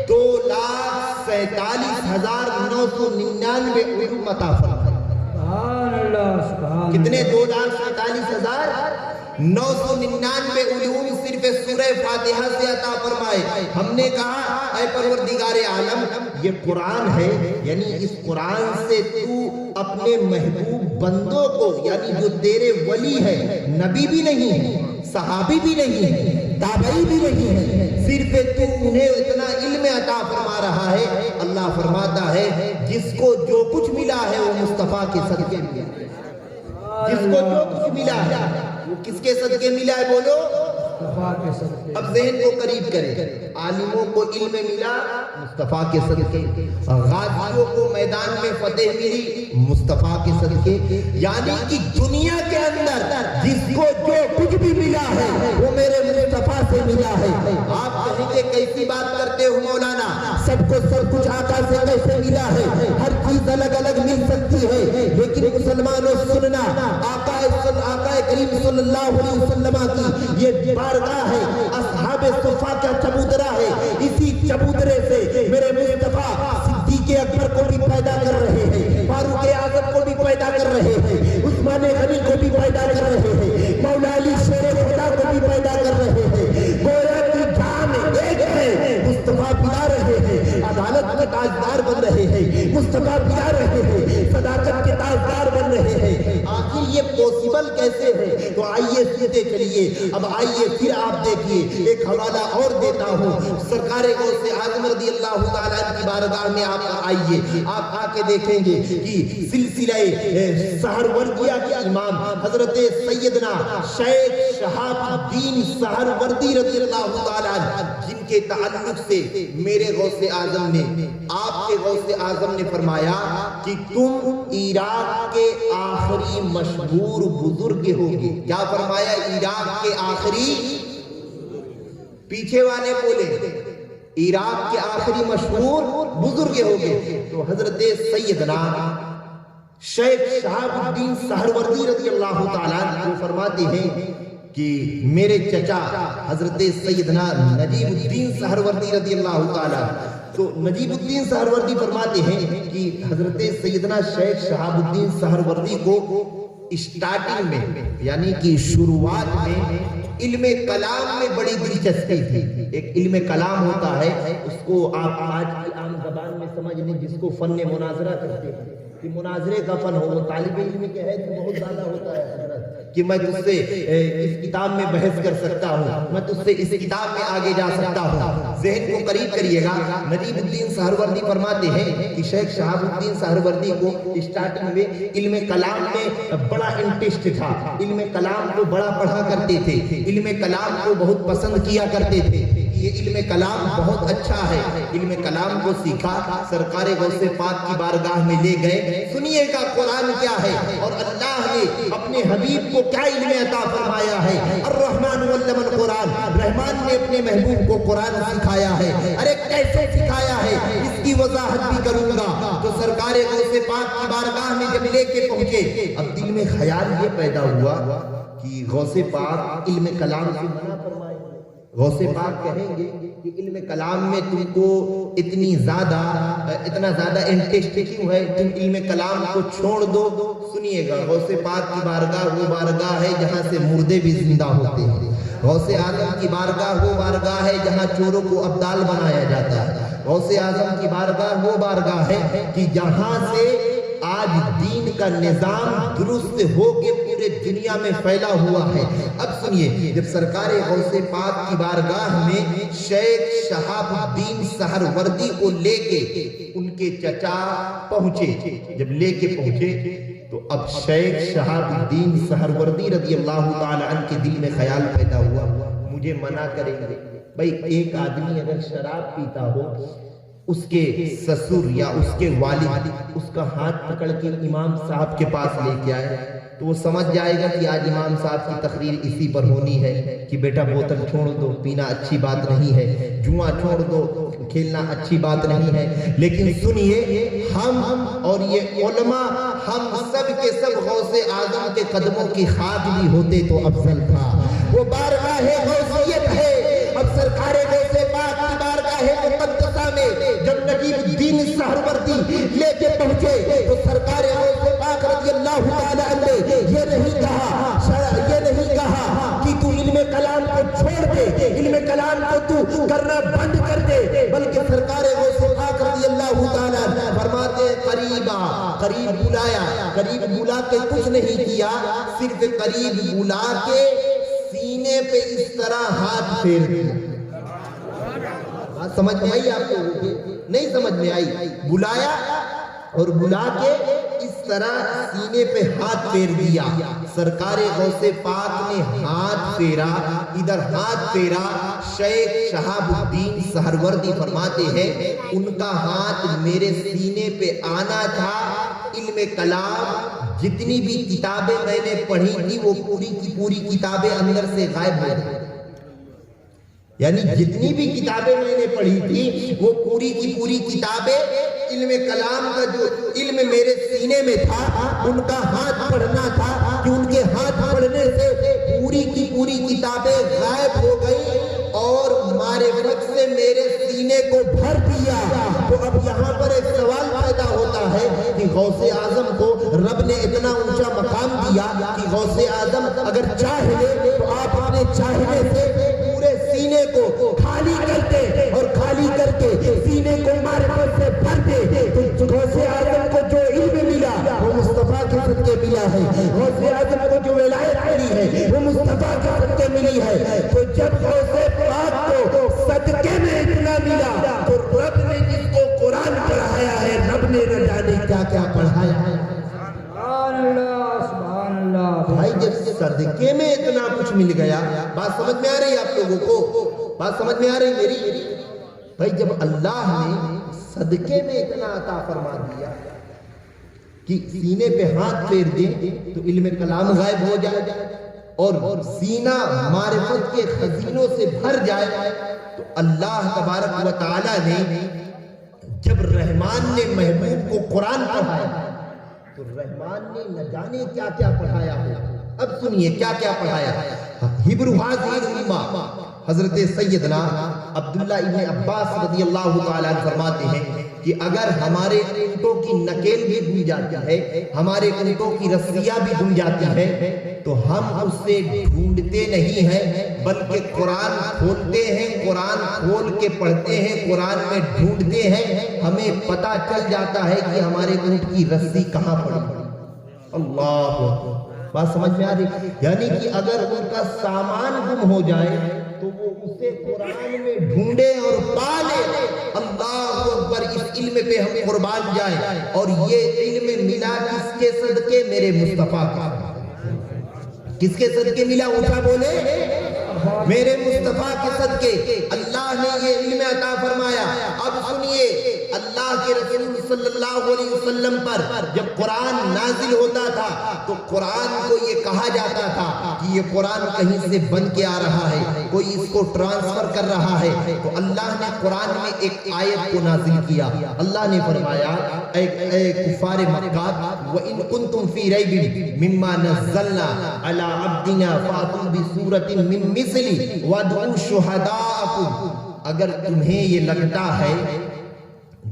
2,47,999 علوم عطا فرمایا۔ سبحان اللہ، سبحان کتنے؟ 2,47,999 علوم صرف سورہ فاتحہ سے عطا فرمائے۔ ہم نے کہا اے پروردگار عالم، یہ قرآن ہے، یعنی اس قرآن سے تو اپنے محبوب بندوں کو، یعنی جو تیرے ولی ہے، نبی بھی نہیں ہے، صحابی بھی نہیں ہے، تابعی بھی نہیں ہے، صرف تو انہیں اتنا علم عطا فرما رہا ہے۔ اللہ فرماتا ہے جس کو جو کچھ ملا ہے وہ مصطفیٰ کے صدقے ملا ہے، جس کو جو کچھ ملا ہے وہ کس کے صدقے ملا ہے؟ بولو۔ اب ذہن کو قریب کریں، عالموں کو علم ملا مصطفیٰ کے صدقے، غازیوں کو میدان میں فتح ملی مصطفیٰ کے صدقے، یعنی کہ دنیا کے اندر جس کو جو کچھ بھی ملا ہے وہ میرے مصطفیٰ سے ملا ہے۔ آپ کہیں گے کیسی بات کرتے ہو مولانا، سب کو سب کچھ آقا سے کیسے ملا ہے؟ ہر چیز الگ الگ مل سکتی ہے، لیکن مسلمانوں سننا، آقا کریم صلی اللہ علیہ وسلم کی یہ بارگاہ ہے، اصحاب صفا کا چبوترا ہے، اسی چبوترے سے میرے مصطفیٰ صدیق اکبر کو بھی پیدا کر رہے ہیں، فاروق اعظم کو بھی پاسدار بن رہے ہیں. آخر یہ پوسیبل کیسے ہے؟ تو آئیے سنتے چلیے. اب آئیے پھر آپ دیکھیے ایک حوالہ اور دیتا ہوں. سرکار غوث اعظم رضی اللہ تعالیٰ عنہ کی بارگاہ میں آپ آئیے. آپ آ کے دیکھیں گے کہ سلسلہ سہروردیہ کے امام حضرت سیدنا شیخ شہاب الدین سہروردی رضی اللہ تعالیٰ عنہ، جن کے تعلق سے میرے غوث اعظم نے، آپ کے غوث اعظم نے فرمایا کہ تم عراق کے آخری مشہور بزرگ ہوگے. کیا فرمایا؟ عراق کے آخری، پیچھے والے بولے عراق کے آخری مشہور بزرگ ہوگے. تو حضرت سیدنا شیخ شہاب الدین سہروردی رضی اللہ تعالیٰ عنہ فرماتے ہیں کہ میرے چچا حضرت سیدنا نجیب الدین سہروردی رضی اللہ تعالیٰ، تو نجیب الدین سہروردی فرماتے ہیں کہ حضرت سیدنا شیخ شہاب الدین سہروردی کو اسٹارٹنگ میں یعنی کہ شروعات میں علم کلام میں بڑی دلچسپی تھی. ایک علم کلام ہوتا ہے، اس کو آپ آج کی عام زبان میں سمجھ لیں، جس کو فن مناظرہ کہتے ہیں. کہ مناظرے کا فن ہو، وہ طالب علم کے ہے تو بہت زیادہ ہوتا ہے حضرت، کہ میں تجھ سے اس کتاب میں بحث کر سکتا ہوں، میں تجھ سے اس کتاب میں آگے جا سکتا ہوں. ذہن کو قریب کریے گا. نجیب الدین سہروردی فرماتے ہیں کہ شیخ شہاب الدین سہروردی کو اسٹارٹنگ میں علم کلام میں بڑا انٹرسٹ تھا. علم کلام کو بڑا پڑھا کرتے تھے، علم کلام کو بہت پسند کیا کرتے تھے. یہ علم کلام بہت اچھا ہے. علم کلام کو سیکھا، سرکار غوث پاک کی بارگاہ میں لے گئے. سنیے گا قرآن کیا ہے اور اللہ نے اپنے حبیب کو کیا علم عطا فرمایا ہے. الرحمن علم القرآن، رحمان نے اپنے محبوب کو قرآن سکھایا ہے. ارے کیسے سکھایا ہے اس کی وضاحت بھی کروں گا. تو سرکار غوث پاک کی بارگاہ میں جب لے کے پہنچے، اب دل میں خیال یہ پیدا ہوا کہ غوث پاک علم کلام سے منع فرمائے. غوث پاک کہیں گے کہ علم کلام میں تم کو اتنا زیادہ انٹرسٹ کیوں ہے، تم علم کلام کو چھوڑ دو. سنیے گا، غوث پاک کی بارگاہ وہ بارگاہ ہے جہاں سے مردے بھی زندہ ہوتے ہیں. غوث اعظم کی بارگاہ وہ بارگاہ ہے جہاں چوروں کو ابدال بنایا جاتا ہے. غوث اعظم کی بارگاہ وہ بارگاہ ہے کہ جہاں سے آج دین کا نظام درست ہو کے پورے دنیا میں پھیلا ہوا ہے. اب سنیے، جب سرکار غوث پاک کی بارگاہ میں شیخ شہاب الدین سہروردی کو لے کے ان کے چچا پہنچے، جب لے کے پہنچے تو اب شیخ شہاب الدین سہروردی رضی اللہ تعالی عنہ کے دل میں خیال پیدا ہوا، مجھے منع کریں گے. بھائی ایک آدمی اگر شراب پیتا ہو، اس کے سسر یا اس کے والد اس کا ہاتھ پکڑ کے امام صاحب کے پاس لے کے آئے تو وہ سمجھ جائے گا کہ آج امام صاحب کی تقریر اسی پر ہونی ہے کہ بیٹا بوتل چھوڑ دو، پینا اچھی بات نہیں ہے، جوا چھوڑ دو، کھیلنا اچھی بات نہیں ہے. لیکن سنیے، ہم اور یہ علماء ہم سب کے سب غوث اعظم کے قدموں کی خاک بھی ہوتے تو افضل تھا. وہ بارگاہ غوثیت ہے. اب سرکار غوث پاک کی بارگاہ مقدسہ میں جب نجیب الدین سہروردی لے کے پہنچے تو سرکار غوث پاک رضی اللہ تعالی عنہ یہ نہیں کہا کہ تو علم کلام کو چھوڑ دے، علم کلام کو تو کرنا بند کر دے، بلکہ سرکار غوث پاک رضی اللہ تعالی عنہ فرماتے قریب بلایا. قریب بلا کے کچھ نہیں کیا، صرف قریب بلا کے سینے پہ اس طرح ہاتھ پھیر دیا. سمجھ میں آئی آپ کو؟ نہیں سمجھ میں آئی؟ بلایا اور بلا کے اس طرح سینے پہ ہاتھ پھیر دیا. سرکار غوث پاک نے ہاتھ پھیرا، ادھر ہاتھ پھیرا. شیخ شہاب الدین سہروردی فرماتے ہیں ان کا ہاتھ میرے سینے پہ آنا تھا. علم کلام جتنی بھی کتابیں میں نے پڑھی تھی وہ پوری کی پوری کتابیں اندر سے غائب ہو گئی. یعنی جتنی بھی کتابیں میں نے پڑھی تھی وہ پوری کی پوری کتابیں، علم کلام کا جو علم میرے سینے میں تھا ان کا ہاتھ پڑھنا تھا کہ ان کے ہاتھ پڑھنے سے پوری کی پوری کتابیں غائب ہو گئی اور معرفت سے میرے سینے کو بھر دیا. تو اب یہاں پر ایک سوال پیدا ہوتا ہے کہ غوث اعظم کو رب نے اتنا اونچا مقام دیا کہ غوث اعظم اگر چاہے تو آپ اپنے چاہنے سے پورے سینے کو خالی کرتے اور خالی کر کے سینے کو معرفت سے بھر دے. تو غوث اعظم کو جو علم ملا وہ مصطفیٰ صدقے ملا ہے، غوث اعظم کو جو ولایت ملی ہے وہ مصطفیٰ کے صدقے ملی ہے۔ تو جب غوث پاک کو صدقے میں اتنا ملا تو رب نے جس کو قرآن پڑھایا ہے، رب نے نہ جانے کیا کیا پڑھایا ہے۔ سبحان اللہ سبحان اللہ۔ بھائی جب صدقے میں اتنا کچھ مل گیا، بات سمجھ میں آ رہی ہے آپ لوگوں کو؟ بات سمجھ میں آ رہی میری؟ بھائی جب اللہ نے صدقے میں اتنا عطا فرما دیا کہ سینے پہ ہاتھ پھیر دیں تو علم کلام غائب ہو جائے اور سینہ معرفت کے خزینوں سے بھر جائے، تو اللہ تبارک و تعالی نے جب رحمان نے محبوب کو قرآن پڑھایا تو رحمان نے نہ جانے کیا کیا پڑھایا ہے۔ اب سنیے کیا کیا پڑھایا۔ ہبرو حاضر الامہ حضرت سیدنا عبداللہ ابن عباس رضی اللہ تعالیٰ عنہ فرماتے ہیں کہ اگر ہمارے اونٹوں کی نکیل بھی گم جاتی ہے، ہمارے اونٹوں کی رسیاں بھی گم جاتی ہے، تو ہم اس سے ڈھونڈتے نہیں ہیں بلکہ قرآن کھولتے ہیں، قرآن کھول کے پڑھتے ہیں، قرآن میں ڈھونڈتے ہیں، ہمیں پتہ چل جاتا ہے کہ ہمارے اونٹ کی رسی کہاں پڑی۔ اللہ بات سمجھ میں آ رہی؟ یعنی کہ اگر ان کا سامان گم ہو جائے تو وہ اسے قرآن میں ڈھونڈے اور پالے۔ اللہ اکبر، اس علم پہ ہم قربان جائیں۔ اور یہ علم ملا کس کے صدقے؟ میرے مصطفیٰ کا۔ کس کے صدقے ملا؟ اونچا بولے، میرے مصطفیٰ کے صدقے اللہ نے یہ علم عطا فرمایا۔ اب سنیے، اللہ کے رسول صلی اللہ علیہ وسلم پر جب قرآن نازل ہوتا تھا تو قرآن کو یہ کہا جاتا تھا کہ یہ قرآن کہیں سے بن کے آ رہا ہے، کوئی اس کو ٹرانسفر کر رہا ہے۔ تو اللہ نے قرآن میں ایک آیت کو نازل کیا۔ اللہ نے فرمایا، اے کفار مکہ، وَإِن كُنتُمْ فِي رَيْبٍ مِّمَّا نَزَّلْنَا عَلَىٰ عَبْدِنَا فَأْتُوا بِسُورَةٍ مِّن مِّثْلِهِ وَادْعُوا شُهَدَاءَكُمْ۔ اگر تمہیں یہ لگتا ہے،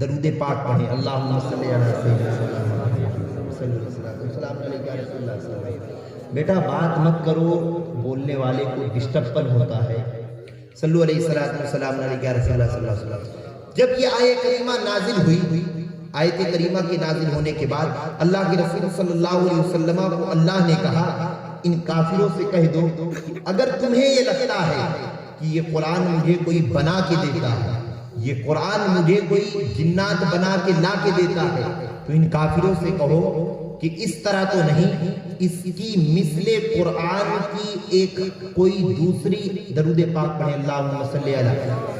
درود پاک پڑھیں، اللہم صلی علی سیدنا محمد۔ بیٹا بات مت کرو، بولنے والے کو ڈسٹربن ہوتا ہے۔ صلو علیہ السلام علیہ رسول اللہ صلی اللہ علیہ وسلم۔ جب یہ آیت کریمہ نازل ہوئی، آیت کریمہ کے نازل ہونے کے بعد اللہ کے رسول صلی اللہ علیہ وسلم کو اللہ نے کہا، ان کافروں سے کہہ دو کہ اگر تمہیں یہ لگتا ہے کہ یہ قرآن مجھے کوئی بنا کے دیتا ہے، یہ قرآن مجھے کوئی جنات بنا کے لا کے دیتا ہے، تو ان کافروں سے کہو کہ اس طرح تو نہیں، اس کی مثل قرآن کی ایک کوئی دوسری درود پاک پڑھیں، اللہم صلی علی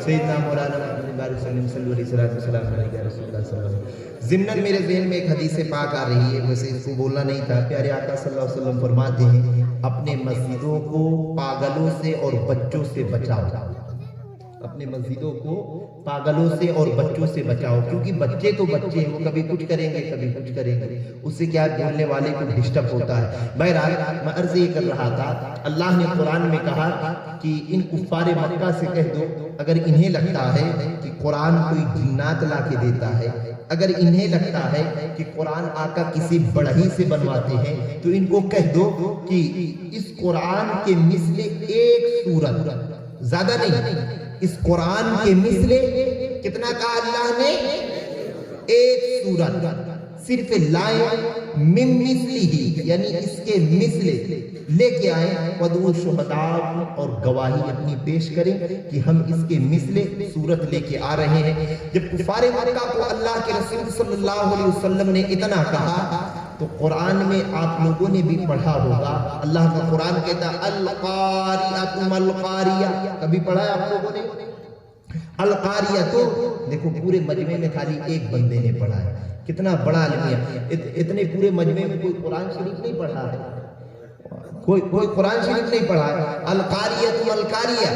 سیدنا مولانا محمد صلی اللہ علیہ وسلم۔ ضمناً میرے ذہن میں ایک حدیث پاک آ رہی ہے، ویسے اس کو بولنا نہیں تھا۔ پیارے آقا صلی اللہ علیہ وسلم فرماتے ہیں، اپنے مسجدوں کو پاگلوں سے اور بچوں سے بچاؤ، اپنے مسجدوں کو پاگلوں سے اور بچوں سے بچاؤ، کیونکہ بچے تو بچے ہیں، وہ کبھی کچھ کریں گے کبھی کچھ کریں گے، اس سے کیا بولنے والے کو ڈسٹرب ہوتا ہے۔ بہرحال میں عرض یہ کر رہا تھا، اللہ نے قرآن میں کہا کہ ان کفار مکہ سے کہہ دو، اگر انہیں لگتا ہے کہ قرآن کوئی جنات لا کے دیتا ہے، اگر انہیں لگتا ہے کہ قرآن آقا کسی بڑھئی سے بنواتے ہیں، تو ان کو کہہ دو کہ اس قرآن کے مثل ایک سورت، زیادہ نہیں، اس قرآن کے مثل کتنا کہا اللہ نے؟ ایک سورت صرف لائیں، من مثلہ، یعنی اس کے مثل لے کے آئیں، وَدْعُوا شُهَدَاءَكُمْ، اور گواہی اپنی پیش کریں کہ ہم اس کے مثل سورت لے کے آ رہے ہیں۔ جب کفار مکہ کو اللہ کے رسول صلی اللہ علیہ وسلم نے اتنا کہا تو قرآن میں آپ لوگوں نے بھی پڑھا ہوگا، اللہ کا قرآن کہتا القاریۃ ما القاریہ، کبھی پڑھا ہے آپ لوگوں نے؟ القاریہ، تو دیکھو پورے مجمع میں خالی ایک بندے نے پڑھا ہے، کتنا بڑا عالم ہے، اتنے پورے مجمع میں کوئی قرآن شریف نہیں پڑھا ہے، کوئی قرآن شریف نہیں پڑھا ہے۔ القاریۃ القاریہ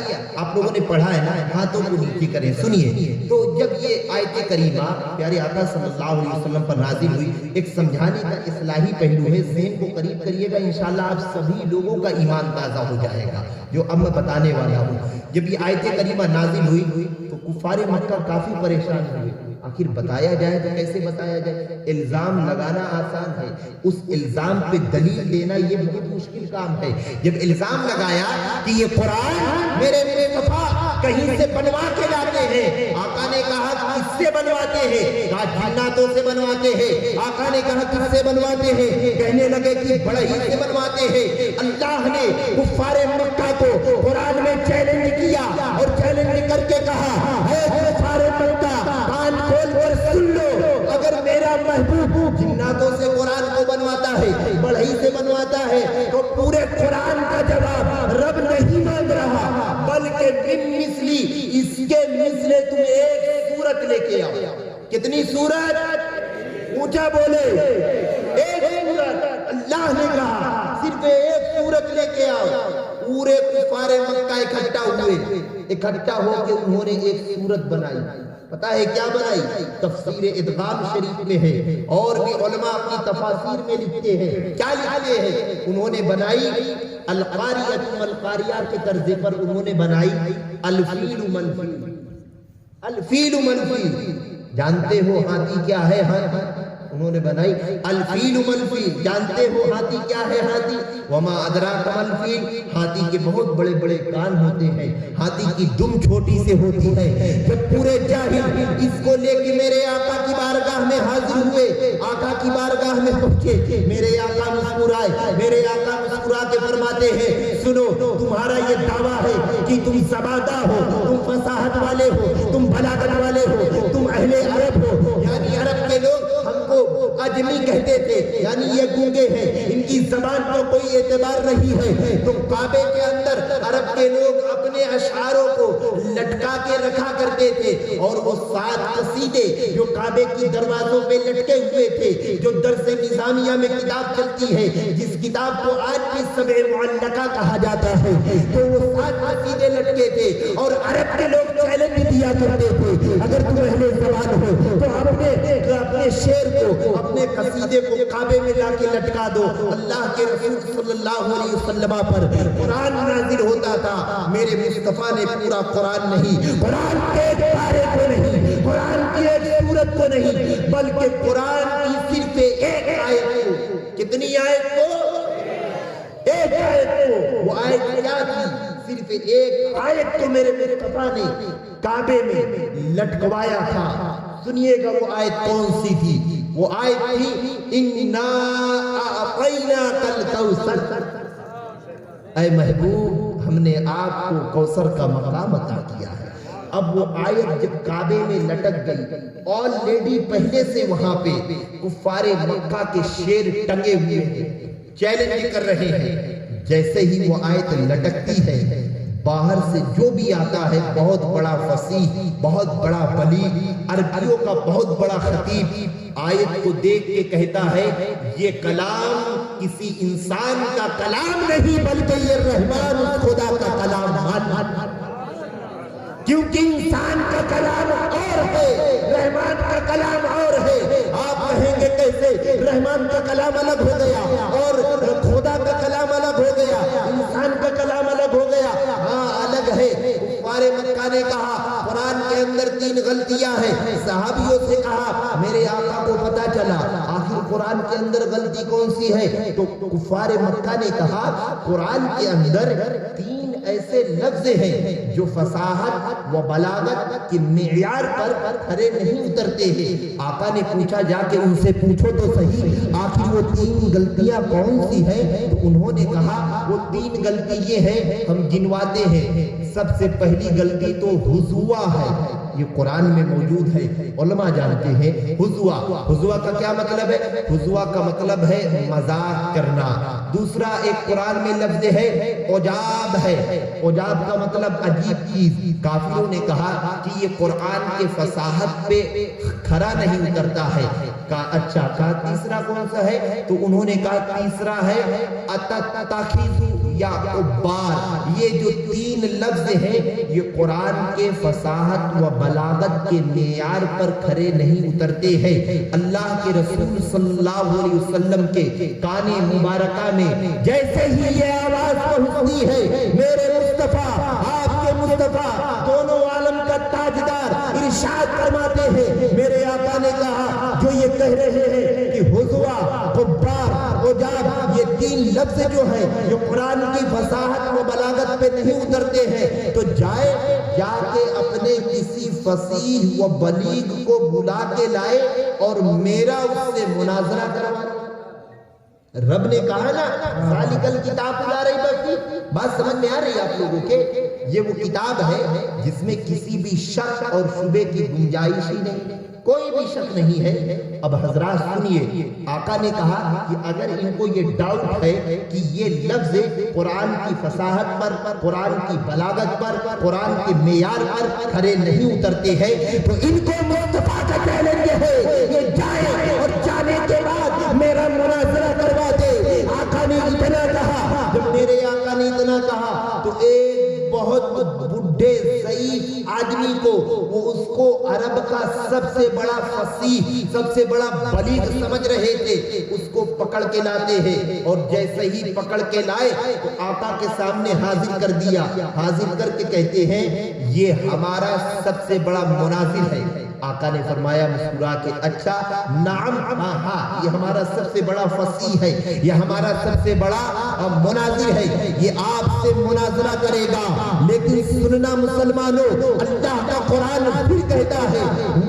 آپ لوگوں نے پڑھا ہے نا؟ ہاتھوں کو نیچے کریں، سنیے۔ تو جب یہ آیت کریمہ پیارے آقا صلی اللہ علیہ وسلم پر نازل ہوئی، ایک سمجھانے کا اصلاحی پہلو ہے، ذہن کو قریب کریے گا، انشاءاللہ آپ سبھی لوگوں کا ایمان تازہ ہو جائے گا جو اب میں بتانے والا ہوں۔ جب یہ آیت کریمہ نازل ہوئی تو کفار مکہ کافی پریشان ہوئے، آخر بتایا جائے تو کیسے بتایا جائے؟ الزام لگانا آسان ہے، اس الزام پہ دلیل دینا یہ بہت مشکل کام ہے۔ جب الزام لگایا کہ یہ قرآن میرے مصطفیٰ کہیں سے بنوا کے لاتے ہیں، آقا نے کہا کس سے بنواتے ہیں؟ کہا جناتوں سے بنواتے ہیں۔ آقا نے کہا کس سے بنواتے ہیں؟ کہنے لگے کہ بڑھئی سے بنواتے ہیں۔ اللہ نے کفار مکہ کو قرآن میں چیلنج کیا اور چیلنج کر کے کہا اے کفار مکہ کان کھول کر سن لو، اگر میرا محبوب جناتوں سے قرآن کو بنواتا ہے، بڑھئی سے بنواتا ہے، تو پورے قرآن کا جواب رب نہیں مانگ رہا بلکہ من مثلی، اس کے مثل تم ایک سورت لے کے آؤ۔ کتنی سورت؟ اونچا بولے، ایک سورت۔ اللہ نے کہا صرف ایک سورت لے کے آؤ۔ پورے کفار مکہ اکٹھا ہو کے انہوں نے ایک سورت بنائی۔ پتا ہے کیا بنائی؟ تفسیر ادغام شریف میں ہے، اور بھی علماء اپنی تفاسیر میں لکھتے ہیں۔ کیا لکھتے ہیں؟ انہوں نے بنائی القاریۃ والقاریات کے طرز پر انہوں نے بنائی الفیل منفیل۔ الفیل منفیل جانتے ہو ہاتھی کیا ہے؟ انہوں نے بنائی الفیل منفیل۔ جانتے ہو ہاتھی کیا ہے؟ ہاتھی وما ادراک الفیل، ہاتھی کے بہت بڑے بڑے کان ہوتے ہیں، ہاتھی کی دم چھوٹی سے ہوتی ہے۔ جب پورے جاہل اس کو لے کے میرے آقا کی بارگاہ میں حاضر ہوئے، آقا کی بارگاہ میں پہنچے، میرے آقا مسکرائے، میرے آقا مسکرا کے فرماتے ہیں سنو، تمہارا یہ دعویٰ ہے کہ تم زبادہ ہو، تم فصاحت والے ہو، تم بلاغت والے ہو، تم اہل عرب ہو، یعنی عرب کے لوگ ہم کو اجمی کہتے تھے، یعنی یہ گونگے ہیں، ان کی زبان کو کوئی اعتبار نہیں ہے۔ تو کعبے کے اندر عرب کے لوگ اپنے اشعاروں کو لٹکا کے رکھا کرتے تھے، اور وہ 7 قصیدے جو کعبے کی دروازوں پہ لٹکے ہوئے تھے، جو درس نظامیہ میں کتاب چلتی ہے، جس کتاب کو آج بھی سبع معلقہ کہا جاتا ہے، تو وہ 7 قصیدے لٹکے تھے، اور عرب کے لوگ چیلنج دیا کرتے تھے اگر تم اہل زبان ہو تو اپنے شعر کو، اپنے قصیدے کو کعبے میں لا کے لٹکا دو۔ اللہ کے رسول صلی اللہ علیہ وسلم پر قرآن نازل ہوتا تھا، میرے مصطفیٰ نے پورا قرآن نہیں، قرآن کے ایک پارے کو نہیں، قرآن کی ایک سورت کو نہیں، بلکہ قرآن کی صرف ایک آیت کو۔ کتنی آیت کو؟ ایک آیت کو۔ وہ آیت کیا تھی؟ صرف ایک آیت کو میرے مصطفیٰ نے کعبے میں لٹکوایا تھا۔ سنیے گا وہ آیت کون سی تھی؟ وہ آیت تھی اِنَّا أَعْطَيْنَاكَ الْكَوْثَرَ، اے محبوب ہم نے آپ کو کوثر کا مقام عطا کیا ہے۔ اب وہ آیت جب کعبے میں لٹک گئی، آلریڈی پہلے سے وہاں پہ کفار مکہ کے شیر ٹنگے ہوئے ہیں، چیلنج کر رہے ہیں۔ جیسے ہی وہ آیت لٹکتی ہے، باہر سے جو بھی آتا ہے، بہت بڑا فصیح، بہت بڑا بلیغ، عربیوں کا بہت بڑا خطیب، آیت کو دیکھ کے کہتا ہے یہ کلام کسی انسان کا کلام نہیں بلکہ یہ رحمان خدا کا کلام ہے، کیونکہ انسان کا کلام اور ہے، رحمان کا کلام اور ہے۔ آپ کہیں گے کیسے؟ رحمان کا کلام الگ ہو گیا اور خدا کا کلام الگ ہو گیا، انسان کا کلام الگ ہو گیا۔ ہاں الگ ہے۔ کفار مکہ نے کہا قرآن کے اندر 3 غلطیاں ہیں۔ صحابیوں سے کہا میرے آقا کو پتا چلا آخر قرآن کے اندر غلطی کون سی ہے؟ تو کفار مکہ نے کہا قرآن کے اندر 3 ایسے لفظ ہیں جو فصاحت و بلاغت کے معیار پر کھرے نہیں اترتے ہیں۔ آقا نے پوچھا جا کے ان سے پوچھو تو صحیح آخر وہ 3 غلطیاں کون سی ہیں؟ تو انہوں نے کہا وہ 3 غلطی یہ ہیں، ہم گنواتے ہیں۔ سب سے پہلی غلطی تو حضوہ ہے، یہ قرآن میں موجود ہے، علماء جانتے ہیں حضوہ۔ حضوہ کا کیا مطلب ہے؟ حضوہ کا مطلب ہے مذاق کرنا۔ دوسرا ایک قرآن میں لفظ ہے عجاب ہے، عجاب کا مطلب عجیب چیز۔ کافروں نے کہا کہ یہ قرآن کے فصاحت پہ کھرا نہیں اترتا ہے۔ کہا اچھا، کہا تیسرا کون سا ہے؟ تو انہوں نے کہا تیسرا ہے اتتخذ یا عبار۔ یہ جو 3 لفظ ہیں یہ قرآن کے فصاحت و بلاغت کے معیار پر کھرے نہیں اترتے ہیں۔ اللہ کے رسول صلی اللہ علیہ وسلم کے کان مبارکہ میں جیسے ہی یہ آواز پہنچتی ہے، میرے مصطفیٰ آپ کے مصطفیٰ دونوں عالم کا تاجدار ارشاد فرماتے ہیں میرے کہہ رہے ہیں کہ حضوا، قبار، عجاب، یہ 3 لفظ جو ہیں جو قرآن کی فصاحت و بلاغت پہ نہیں اترتے ہیں، تو جا کے اپنے کسی فصیح و بلیغ کو بلا کے لائے اور میرا اس سے مناظرہ کروا۔ رب نے کہا نا ذالک الکتاب لا ریب فیہ، بات سمجھ میں آ رہی ہے آپ لوگوں کے؟ یہ وہ کتاب ہے جس میں کسی بھی شک اور شبے کی گنجائش ہی نہیں، کوئی بھی شک نہیں ہے۔ اب حضرات سنیے، آقا نے کہا کہ اگر ان کو یہ ڈاؤٹ ہے کہ یہ لفظ قرآن کی فصاحت پر، قرآن کی بلاغت پر، قرآن کے معیار پر کھڑے نہیں اترتے ہیں، تو ان کو مصطفیٰ کا چیلنج ہے، یہ جائے اور جانے کے بعد میرا مناظرہ کروا دے۔ آقا نے اتنا کہا، جب میرے آقا نے اتنا کہا تو ایک بہت بڈھے ضعیف آدمی کو، وہ اس کو عرب کا سب سے بڑا فصیح، سب سے بڑا بلیغ سمجھ رہے تھے، اس کو پکڑ کے لاتے ہیں، اور جیسے ہی پکڑ کے لائے تو آقا کے سامنے حاضر کر دیا۔ حاضر کر کے کہتے ہیں یہ ہمارا سب سے بڑا مناظر ہے۔ آقا نے فرمایا مسکرا کے، اچھا نعم، ہاں، یہ ہمارا سب سے بڑا فصیح ہے، یہ ہمارا سب سے بڑا مناظر ہے، یہ آپ سے مناظرہ کرے گا۔ لیکن سننا مسلمانوں، اللہ کا قرآن پھر کہتا ہے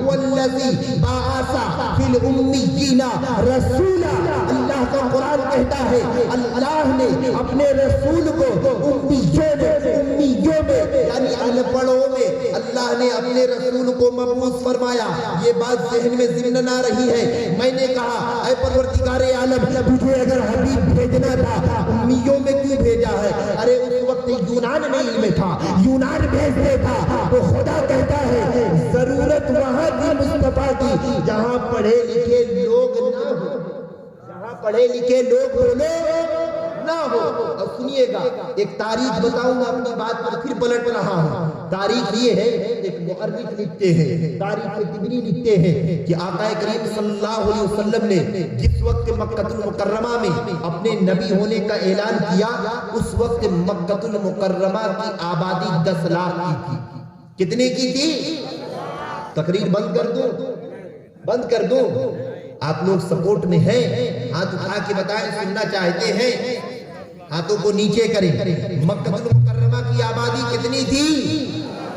والذی بعث فی الامیین رسولا، اللہ کا قرآن کہتا ہے اللہ نے اپنے رسول کو امیوں میں یعنی ان پڑھوں میں اللہ نے اپنے رسول کو مبعوث فرمایا۔ یہ بات ذہن میں ضمن آ رہی ہے۔ میں نے کہا اے پروردگار عالم، تجھے اگر حبیب بھیجنا تھا امیوں میں کیوں بھیجا ہے؟ ارے اس وقت یونان میں علم تھا، یونان بھیجتے تھا، تو خدا کہتا ہے ضرورت وہاں کی مصطفیٰ کی جہاں پڑھے لکھے لوگ نہ ہو، جہاں پڑھے لکھے لوگ بولو نہ ہو۔ اور سنیے گا، ایک تاریخ بتاؤں گا، اپنی بات پر پھر پلٹ رہا ہوں۔ تاریخ یہ ہے، ایک مؤرخ لکھتے ہیں، تاریخ طبری لکھتے ہیں کہ آقا کریم صلی اللہ علیہ وسلم نے جس وقت مکہ المکرمہ میں اپنے نبی ہونے کا اعلان کیا، اس وقت مکہ المکرمہ کی آبادی 10 لاکھ کی تھی۔ کتنے کی تھی؟ تقریر بند کر دوں؟ بند کر دوں؟ آپ لوگ سپورٹ میں ہیں؟ ہاتھ اٹھا کے بتائیں سننا چاہتے ہیں؟ ہاتھوں کو نیچے کریں۔ مکہ المکرمہ کی آبادی کتنی تھی؟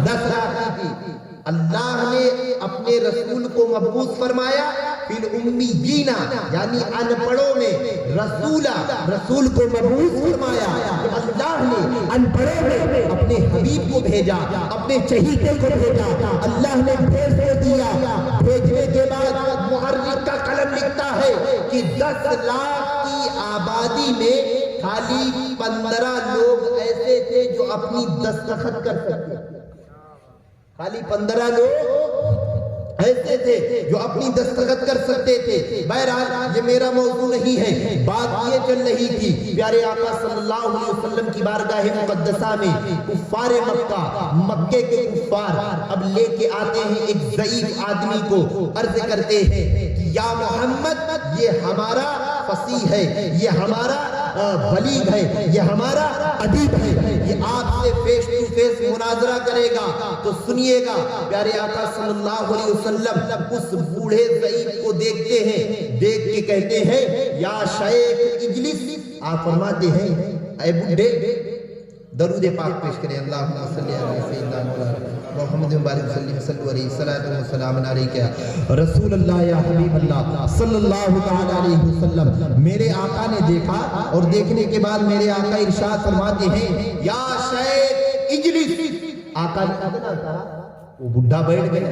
10 لاکھ تھی۔ اللہ نے اپنے رسول کو مبعوث فرمایا فی الامیین، یعنی ان پڑھوں میں، رسول کو مبعوث فرمایا۔ اللہ نے ان پڑھوں میں اپنے حبیب کو بھیجا، اپنے چہیتے کو بھیجا، اللہ نے بھیج دیا۔ بھیجنے کے بعد محرک کا قلم لکھتا ہے کہ 10 لاکھ کی آبادی میں خالی 15 لوگ ایسے تھے جو اپنی دستخط کر سکتے، خالی 15 لوگ ایسے تھے جو اپنی دستخط کر سکتے تھے۔ بہرحال یہ میرا موضوع نہیں ہے، بات یہ چل رہی تھی پیارے آقا صلی اللہ علیہ وسلم کی بارگاہ مقدسہ میں کفار مکہ، مکے کے کفار اب لے کے آتے ہیں ایک ضعیف آدمی کو، عرض کرتے ہیں کہ یا محمد یہ ہمارا فصیح ہے، یہ ہمارا بلیغ ہے، یہ ہمارا ادیب ہے، یہ آپ سے فیس ٹو فیس مناظرہ کرے گا۔ تو سنیے گا، پیارے آقا صلی اللہ علیہ وسلم اس بوڑھے ضعیف کو دیکھتے ہیں، دیکھ کے کہتے ہیں یا شیخ اجلس۔ آپ فرماتے ہیں اے بوڑھے، درود پاک پیش کریں، اللہم صلی علی سیدنا مولانا محمد مبارک وسلم، صلو علیہ الصلوۃ والسلام علیکہ رسول اللہ یا حبیب اللہ صلی اللہ تعالی علیہ وسلم۔ میرے آقا نے دیکھا اور دیکھنے کے بعد میرے آقا ارشاد فرماتے ہیں یا شیخ اجلس۔ آقا نے کہا، وہ بڈھا بیٹھ گیا۔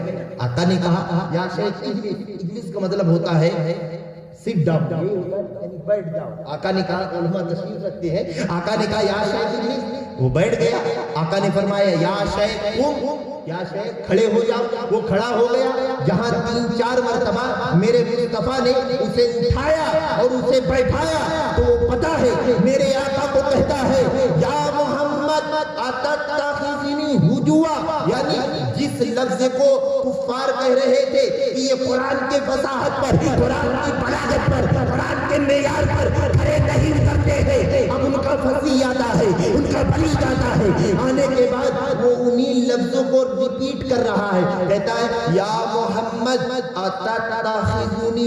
آقا نے کہا یا شیخ اجلس، اجلس کا مطلب ہوتا ہے سٹ ڈاؤن، یعنی بیٹھ جاؤ۔ آقا نے کہا، علماء تشریف رکھتے ہیں، آقا نے کہا یا شیخ اجلس، وہ بیٹھ گیا۔ آقا نے فرمایا یا شیخ قم، یا شیخ کھڑے ہو جاؤ، وہ کھڑا ہو گیا۔ جہاں 3-4 مرتبہ میرے مصطفیٰ نے اسے اٹھایا اور اسے بیٹھایا تو وہ پتا ہے میرے آقا کو کہتا ہے یا محمد اتتخذنی ہزوا، یعنی جس لفظ کو کفار کہہ رہے تھے کہ یہ قرآن کے فصاحت پر، قرآن کی بلاغت پر، قرآن کے معیار پر کھڑے نہیں کرتے ہیں، اب ان کا فصیح آتا ہے، ان کا بلیغ آتا ہے۔ آنے کے بعد وہ انہی لفظوں کو ریپیٹ کر رہا ہے، کہتا ہے یا محمد اتتخذنی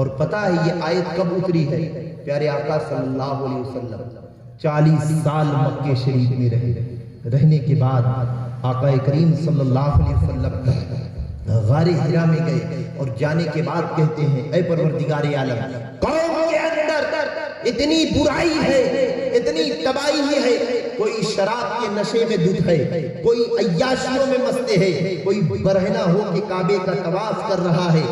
اور پتہ ہے یہ آیت کب اتری ہے؟ پیارے آقا صلی اللہ علیہ وسلم 40 سال مکہ شریف میں رہنے کے بعد آقا کریم صلی اللہ علیہ وسلم غار حرا میں گئے اور جانے کے بعد کہتے ہیں اے پروردگار عالم، قوم کے اندر اتنی برائی ہے، اتنی تباہی ہے، کوئی شراب کے نشے میں دھت ہے، کوئی عیاشیوں میں مست ہے، کوئی برہنہ ہو کے کعبے کا طواف کر رہا ہے،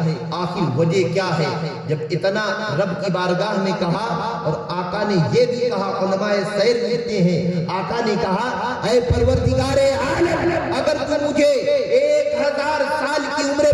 آخر وجہ کیا ہے؟ جب اتنا رب کی بارگاہ میں کہا اور آقا نے یہ بھی کہا، علماء سیر کہتے ہیں آقا نے کہا اے پروردگار عالم، اگر تو مجھے 1000 سال کی عمر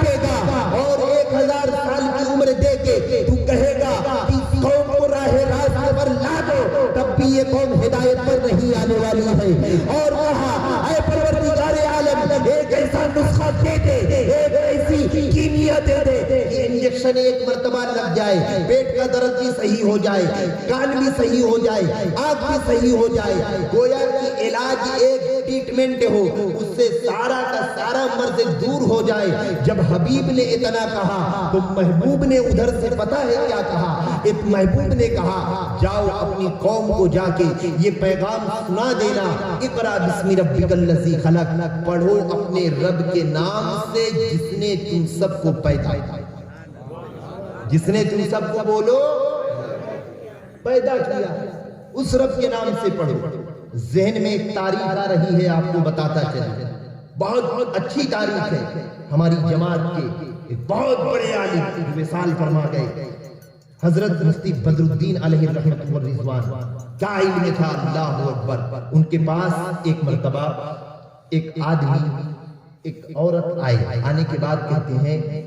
دے گا اور 1000 سال کی عمر دے کے تو کہے گا کہ قوم کو راہ راست پر لا دو، تب بھی یہ قوم ہدایت پر نہیں آنے والی ہے۔ اور کہا اے پروردگار عالم، ایک ایسا نسخہ دے دے، ایک ایسی کیمیا دے دے، یہ انجیکشن ایک مرتبہ لگ جائے، پیٹ کا درد بھی صحیح ہو جائے، کان بھی صحیح ہو جائے، آنکھ بھی صحیح ہو جائے، گویا کہ علاج ایک ٹریٹمنٹ ہو، اس سے سارا کا سارا مرض دور ہو جائے۔ جب حبیب نے اتنا کہا تو محبوب نے ادھر سے پتہ ہے کیا کہا؟ ایک محبوب نے کہا جاؤ اپنی قوم کو جا کے یہ پیغام سنا دینا، اقرا بسم ربک الذی خلق، پڑھو اپنے رب کے نام سے جس نے تم سب کو پیدا کیا، جس نے تم سب کو بولو پیدا کیا، اس رب کے نام سے پڑھو۔ ذہن میں ایک تاریخ آ رہی ہے، آپ کو بتاتا چلے، بہت اچھی تاریخ ہے، ہماری جماعت کے ایک بہت بڑے عالم وصال فرما گئے، حضرت مفتی بدر الدین علیہ رحمت والرضوان، کیا علم تھا، اللہ اکبر۔ ان کے پاس ایک مرتبہ ایک آدمی، ایک عورت آنے کے بعد کہتے ہیں،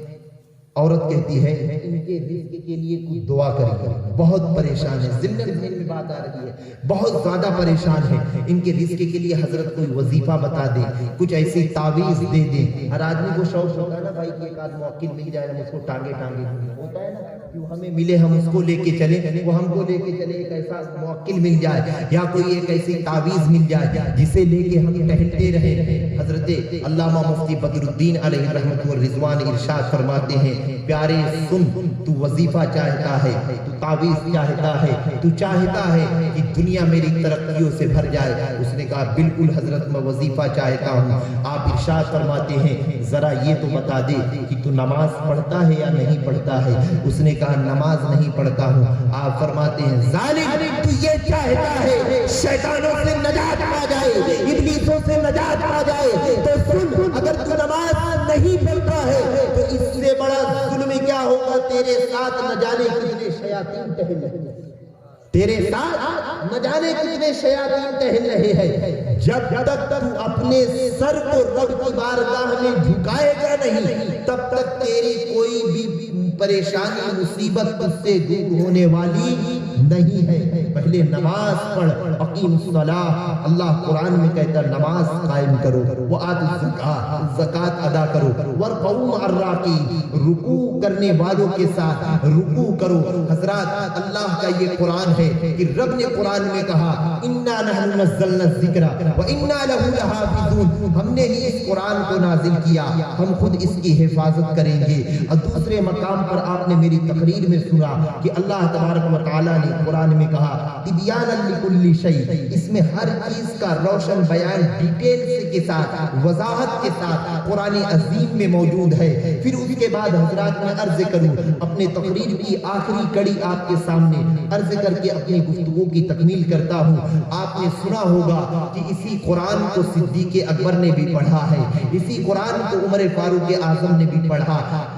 عورت کہتی ہے ان کے رزق کے لیے کوئی دعا کریے، بہت پریشان ہے، ذہن میں بات آ رہی ہے، بہت زیادہ پریشان ہے، ان کے رزق کے لیے حضرت کوئی وظیفہ بتا دے، کچھ ایسی تعویذ دے دے۔ ہر آدمی کو شوق ہوتا ہے نا بھائی کہ ایک آدھ موکل مل جائے، ہم اس کو ٹانگے ہوتا ہے نا، کہ ہمیں ملے ہم اس کو لے کے چلے، وہ ہم کو لے کے چلے، ایک ایسا موکل مل جائے یا کوئی ایک ایسی تعویذ مل جائے جسے لے کے ہم ٹہلتے رہے۔ حضرت علامہ مفتی بدر الدین علیہ رحمت والرضوان ارشاد فرماتے ہیں پیارے سن، تو وظیفہ چاہتا ہے، تو تعویذ چاہتا ہے، تو چاہتا ہے کہ دنیا میری ترقیوں سے بھر جائے؟ اس نے کہا بالکل حضرت میں وظیفہ چاہتا ہوں۔ آپ ارشاد فرماتے ہیں ذرا یہ تو بتا دے کہ تو نماز پڑھتا ہے یا نہیں پڑھتا ہے؟ اس نے کہا نماز نہیں پڑھتا ہوں۔ آپ فرماتے ہیں ظالم، تو یہ چاہتا ہے شیطانوں سے نجات پا جائے، ابلیسوں سے نجات پا جائے، تو سن، اگر تو نماز نہیں پڑھتا ہے تو اس سے بڑا ظلم کیا ہوگا، تیرے ساتھ نہ جانے کتنے شیاطین ٹہل رہے ہیں، تیرے ساتھ نہ جانے کتنے شیاطین ٹہل رہے ہیں۔ جب تک تو اپنے سر کو رب کی بارگاہ میں جھکائے گا نہیں، تب تک تیری کوئی بھی پریشانی مصیبت اس سے دور ہونے والی نہیں ہے۔ پہلے نماز پڑھ، اقیم الصلاۃ، اللہ قرآن میں کہتا ہے نماز قائم کرو، وآتوا الزکاۃ، زکات ادا کرو، وارکعوا مع الراکعین، رکوع کرنے والوں کے ساتھ رکوع کرو۔ حضرات اللہ کا یہ قرآن ہے کہ رب نے قرآن میں کہا انا نحن نزلنا الذکر وانا لہ لحافظون، ہم نے ہی اس قرآن کو نازل کیا، ہم خود اس کی حفاظت کریں گے۔ اور دوسرے مقام پر آپ نے میری تقریر میں سنا کہ اللہ تبارک و تعالیٰ نے قرآن میں کہا تبیانا لکل شیء، اس میں ہر چیز کا روشن بیان ڈیٹیلز کے ساتھ، وضاحت کے ساتھ قرآن عظیم میں موجود ہے۔ پھر اس کے بعد حضرات میں عرض کروں، اپنے تقریر کی آخری کڑی آپ کے سامنے عرض کر کے اپنی گفتگو کی تکمیل کرتا ہوں۔ آپ نے سنا ہوگا کہ اسی قرآن کو صدیق اکبر نے بھی پڑھا ہے، اسی قرآن کو عمر فاروق اعظم نے بھی پڑھا۔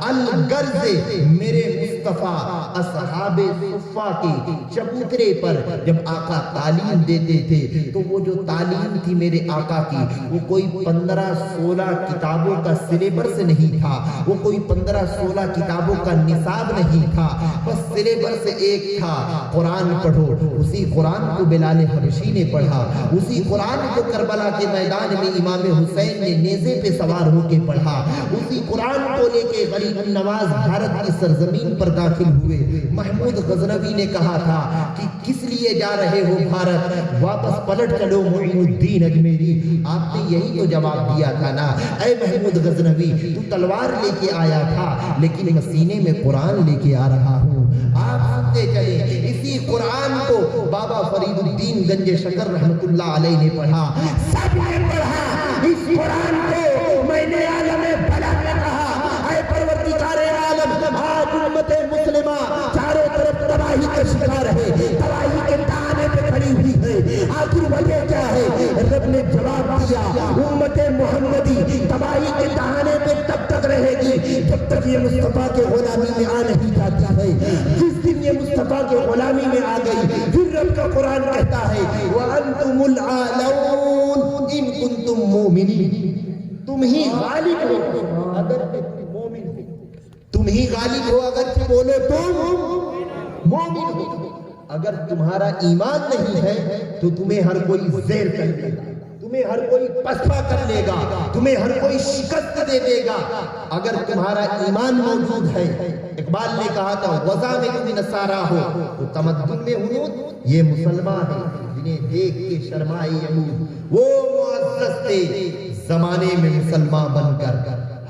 الغرض میرے مصطفیٰ اصحاب صفہ کے چبوترے پر جب آقا تعلیم دیتے تھے تو وہ جو تعلیم تھی میرے آقا کی، وہ کوئی 15-16 کتابوں کا سلیبس نہیں تھا، وہ کوئی 15-16 کتابوں کا نصاب نہیں تھا، بس سلیبس ایک تھا، قرآن پڑھو۔ اسی قرآن کو بلال حبشی نے پڑھا، اسی قرآن کو کربلا کے میدان میں امام حسین نے نیزے پہ سوار ہو کے پڑھا، اسی قرآن کو لے کے غریب النواز بھارت کی سرزمین پر داخل ہوئے۔ محمود غزنوی نے کہا تھا کہ کس لیے لیے جا رہے ہو بھارت، واپس پلٹ چلو معین الدین اجمیری۔ آپ نے یہی تو جواب دیا تھا نا، اے محمود غزنوی تو تلوار لے کے آیا تھا لیکن میں سینے میں قرآن لے کے آ رہا ہوں۔ آپ سنتے چلے، اسی قرآن کو بابا فرید الدین گنج شکر رحمت اللہ علیہ نے پڑھا، سب نے پڑھا اس قرآن کو۔ میں نے عالم بلا میں کہا، اے پروردگار عالم، آج امت مسلمہ چاروں طرف تباہی کا شکار ہے، تباہی کے تانے پہ کھڑی ہوئی ہے۔ آخر وجہ کیا ہے؟ رب نے جواب دیا، امت محمدی تباہی کے تانے پہ تب تک رہے گی جب تک یہ مصطفیٰ کے غلامی میں آ نہیں جاتا ہے۔ جس دن یہ مصطفیٰ کے غلامی میں آ گئی، پھر رب کا قرآن کہتا ہے وَأَنْتُمُ الْعَالَوْنَ إِن كُنتُم مُؤْمِنِينَ، تم ہی غالب ہو اگر تم مومن ہو، تم ہی غالب ہو اگر تم بولو تم مومن ہو۔ اگر تمہارا ایمان نہیں ہے تو تمہیں ہر کوئی زیر کر لے گا، تمہیں ہر کوئی پسپا کر لے گا، تمہیں ہر کوئی شکست دے دے گا۔ اگر تمہارا ایمان موجود ہے، اقبال نے کہا تھا وضع میں تم نصارا ہو تو تمدن میں ہنود یہ مسلمان ہیں جنہیں دیکھ کے شرمائے یہود، وہ معزز تھے زمانے میں مسلمان بن کر،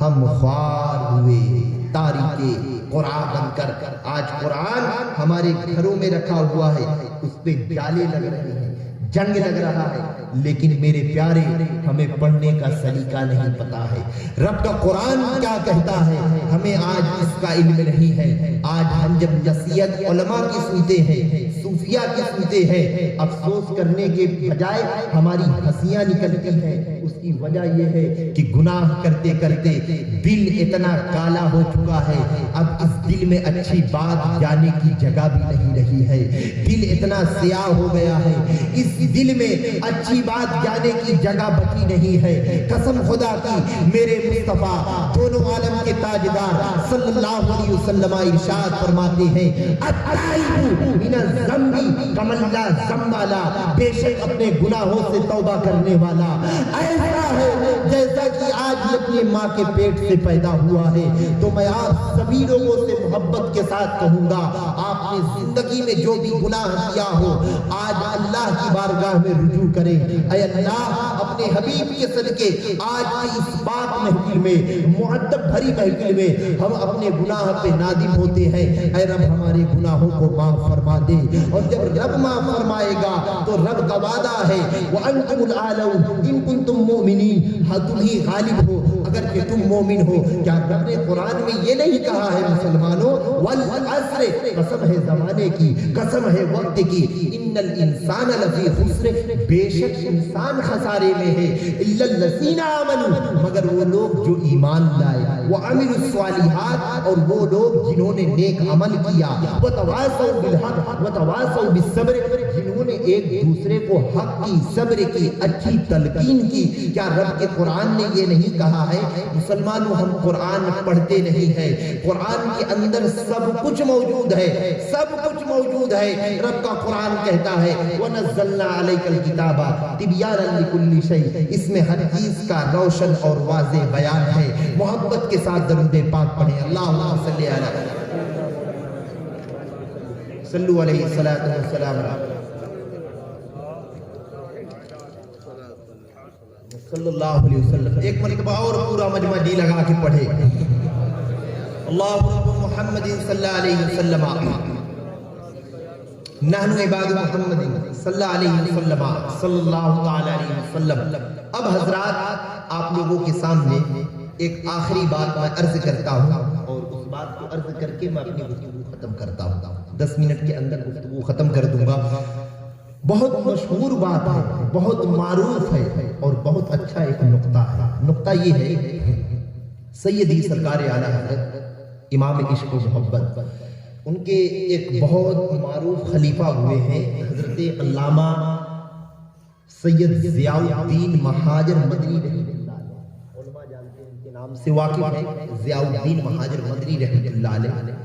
ہم خوار ہوئے تاریخ قرآن بن کر۔ آج قرآن ہمارے گھروں میں رکھا ہوا ہے، اس پہ جالے لگ رہے ہیں، جنگ لگ رہا ہے، لیکن میرے پیارے ہمیں پڑھنے کا سلیقہ نہیں پتا ہے۔ رب کا قرآن کیا کہتا ہے ہمیں آج اس کا علم نہیں ہے۔ آج ہم جب نصیحت علماء کی سنتے ہیں، صوفیاء کی سنتے ہیں، افسوس کرنے کے بجائے ہماری ہنسیاں نکلتی ہیں۔ اس کی وجہ یہ ہے کہ گناہ کرتے کرتے دل اتنا کالا ہو چکا ہے، اب اس دل میں اچھی بات جانے کی جگہ بھی نہیں رہی ہے۔ دل اتنا سیاہ ہو گیا ہے، اس دل میں اچھی بات جانے کی جگہ بچی نہیں ہے۔ قسم خدا کی میرے مصطفیٰ دونوں عالم کے تاجدار صلی اللہ علیہ وسلم ارشاد فرماتے ہیں التائب من الذنب کمن لا ذنب له، بے شک اپنے گناہوں سے توبہ کرنے والا ایسا ہے جیسا کہ آج یہ اپنی ماں کے پیٹ سے پیدا ہوا ہے۔ تو میں آپ سبھی لوگوں سے محبت کے ساتھ کہوں گا، آپ نے زندگی میں جو بھی گناہ کیا ہو آج اللہ کی بارگاہ میں رجوع کریں۔ اے اللہ اپنے حبیب کے صدقے آج کی اس پاک محفل میں، مؤدب بھری محفل میں ہم اپنے گناہ پہ نادم ہوتے ہیں۔ اے رب ہمارے گناہوں کو معاف فرما دے، اور جب رب معاف فرمائے گا تو رب کا وعدہ ہے وَأَنْتُمُ الْأَعْلَوْنَ إِن كُنتُم مُؤْمِنِينَ، ہاں تم ہی غالب ہو اگر کہ تم مومن ہو۔ کیا رب نے قرآن میں یہ نہیں کہا ہے مسلمانوں وَالْعَصْرِ، قسم ہے زمانے کی، قسم ہے وقت کی، إِنَّ الْإِنسَانَ لَفِي خُسْرٍ، بے شک انسان خسارے میں ہے، إِلَّا الَّذِينَ آمَنُوا، مگر وہ لوگ جو ایمان لائے، وَعَمِلُوا الصَّالِحَاتِ، اور وہ لوگ جنہوں نے نیک عمل کیا، وَتَوَاصَوْا بِالْحَقِّ وَتَوَاصَوْا بِالصَّبْرِ، جنہوں نے ایک دوسرے کو حق کی، صبر کی، اچھی تلقین کی۔ کیا رب کے قرآن نے یہ نہیں کہا ہے مسلمانوں ہم قرآن پڑھتے نہیں ہیں؟ قرآن کے اندر سب کچھ موجود ہے، سب کچھ موجود ہے۔ رب کا قرآن کہتا ہے وَنَزَّلْنَا عَلَيْكَ الْكِتَابَ تِبْيَانًا لِكُلِّ شَيْءٍ، اس میں ہر چیز کا روشن اور واضح بیان ہے۔ محبت کے ساتھ درود پاک پڑھیں، اللہم صلی علی صلو علیہ الصلوۃ والسلام صلی اللہ علیہ وسلم۔ ایک مرتبہ اور پورا مجمع جی لگا کے پڑھے اللہ محمد صلی اللہ علیہ وسلم نحن عباد محمد صلی اللہ علیہ وسلم صلی اللہ تعالی علیہ وسلم۔ اب حضرات آپ لوگوں کے سامنے ایک آخری بات میں عرض کرتا ہوں، اور اس بات کو عرض کر کے میں اپنی گفتگو ختم کرتا ہوں۔ 10 منٹ کے اندر گفتگو ختم کر دوں گا۔ بہت مشہور بات ہے، بہت معروف ہے، اور بہت اچھا ایک نقطہ ہے۔ نقطہ یہ ہے سیدی سرکار اعلیٰ حضرت امام عشق و محبت، ان کے ایک بہت معروف خلیفہ ہوئے ہیں حضرت علامہ سید ضیاء الدین مہاجر مدنی رحمۃ اللہ علیہ۔ علماء جانتے ہیں ان کے نام سے واقف ہیں، ضیاء الدین مہاجر مدنی رحمۃ اللہ علیہ۔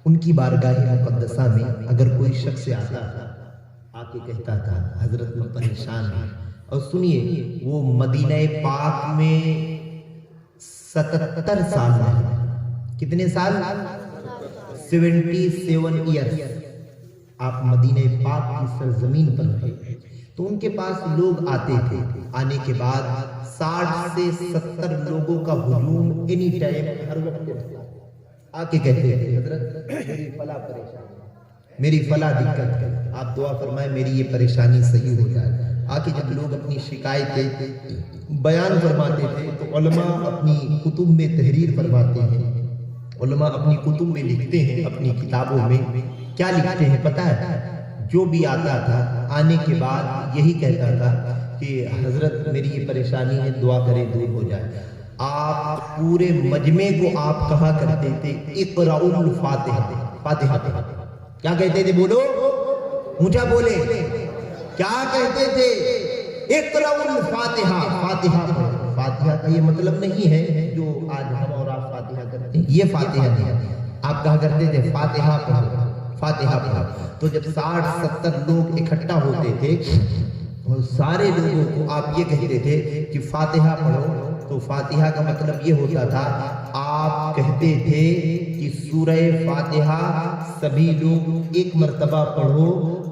ان کی بارگاہ مقدسہ میں اگر کوئی شخص آتا تھا، آ کے کہتا تھا حضرت میں پریشان ہے، اور سنیے وہ مدینہ پاک میں 77 سال رہے۔ کتنے سال؟ 77 ایئرز آپ مدینہ پاک کی سرزمین پر رہے تو ان کے پاس لوگ آتے تھے. آنے کے بعد 60 سے 70 لوگوں کا ہجوم اینی ٹائم ہر وقت آ کے کہتے تھے حضرت میری فلاں پریشانی، میری فلاں دقت ہے، آپ دعا فرمائیں میری یہ پریشانی صحیح ہو جائے. آ کے جب لوگ اپنی شکایتیں بیان فرماتے تھے تو علماء اپنی کتب میں تحریر فرماتے ہیں، علماء اپنی کتب میں لکھتے ہیں، اپنی کتابوں میں کیا لکھتے ہیں پتہ ہے؟ جو بھی آتا تھا آنے کے بعد یہی کہتا تھا کہ حضرت میری یہ پریشانی ہے، دعا کریں دور ہو جائے. آپ پورے مجمع کو آپ کہا کرتے تھے اقرأوا الفاتحہ. فاتحہ کیا کہتے تھے؟ بولو اونچا بولے، کیا کہتے تھے؟ اقرأوا الفاتحہ. فاتحہ پڑھو. فاتحہ کا یہ مطلب نہیں ہے جو آج ہم اور آپ فاتحہ کرتے ہیں، یہ فاتحہ نہیں. آپ کہا کرتے تھے فاتحہ پڑھو، فاتحہ پڑھو. تو جب 60-70 لوگ اکٹھا ہوتے تھے اور سارے لوگوں کو آپ یہ کہتے تھے کہ فاتحہ پڑھو، تو فاتحہ کا مطلب یہ ہوتا تھا آپ کہتے تھے کہ سورہ فاتحہ سبھی لوگ ایک مرتبہ پڑھو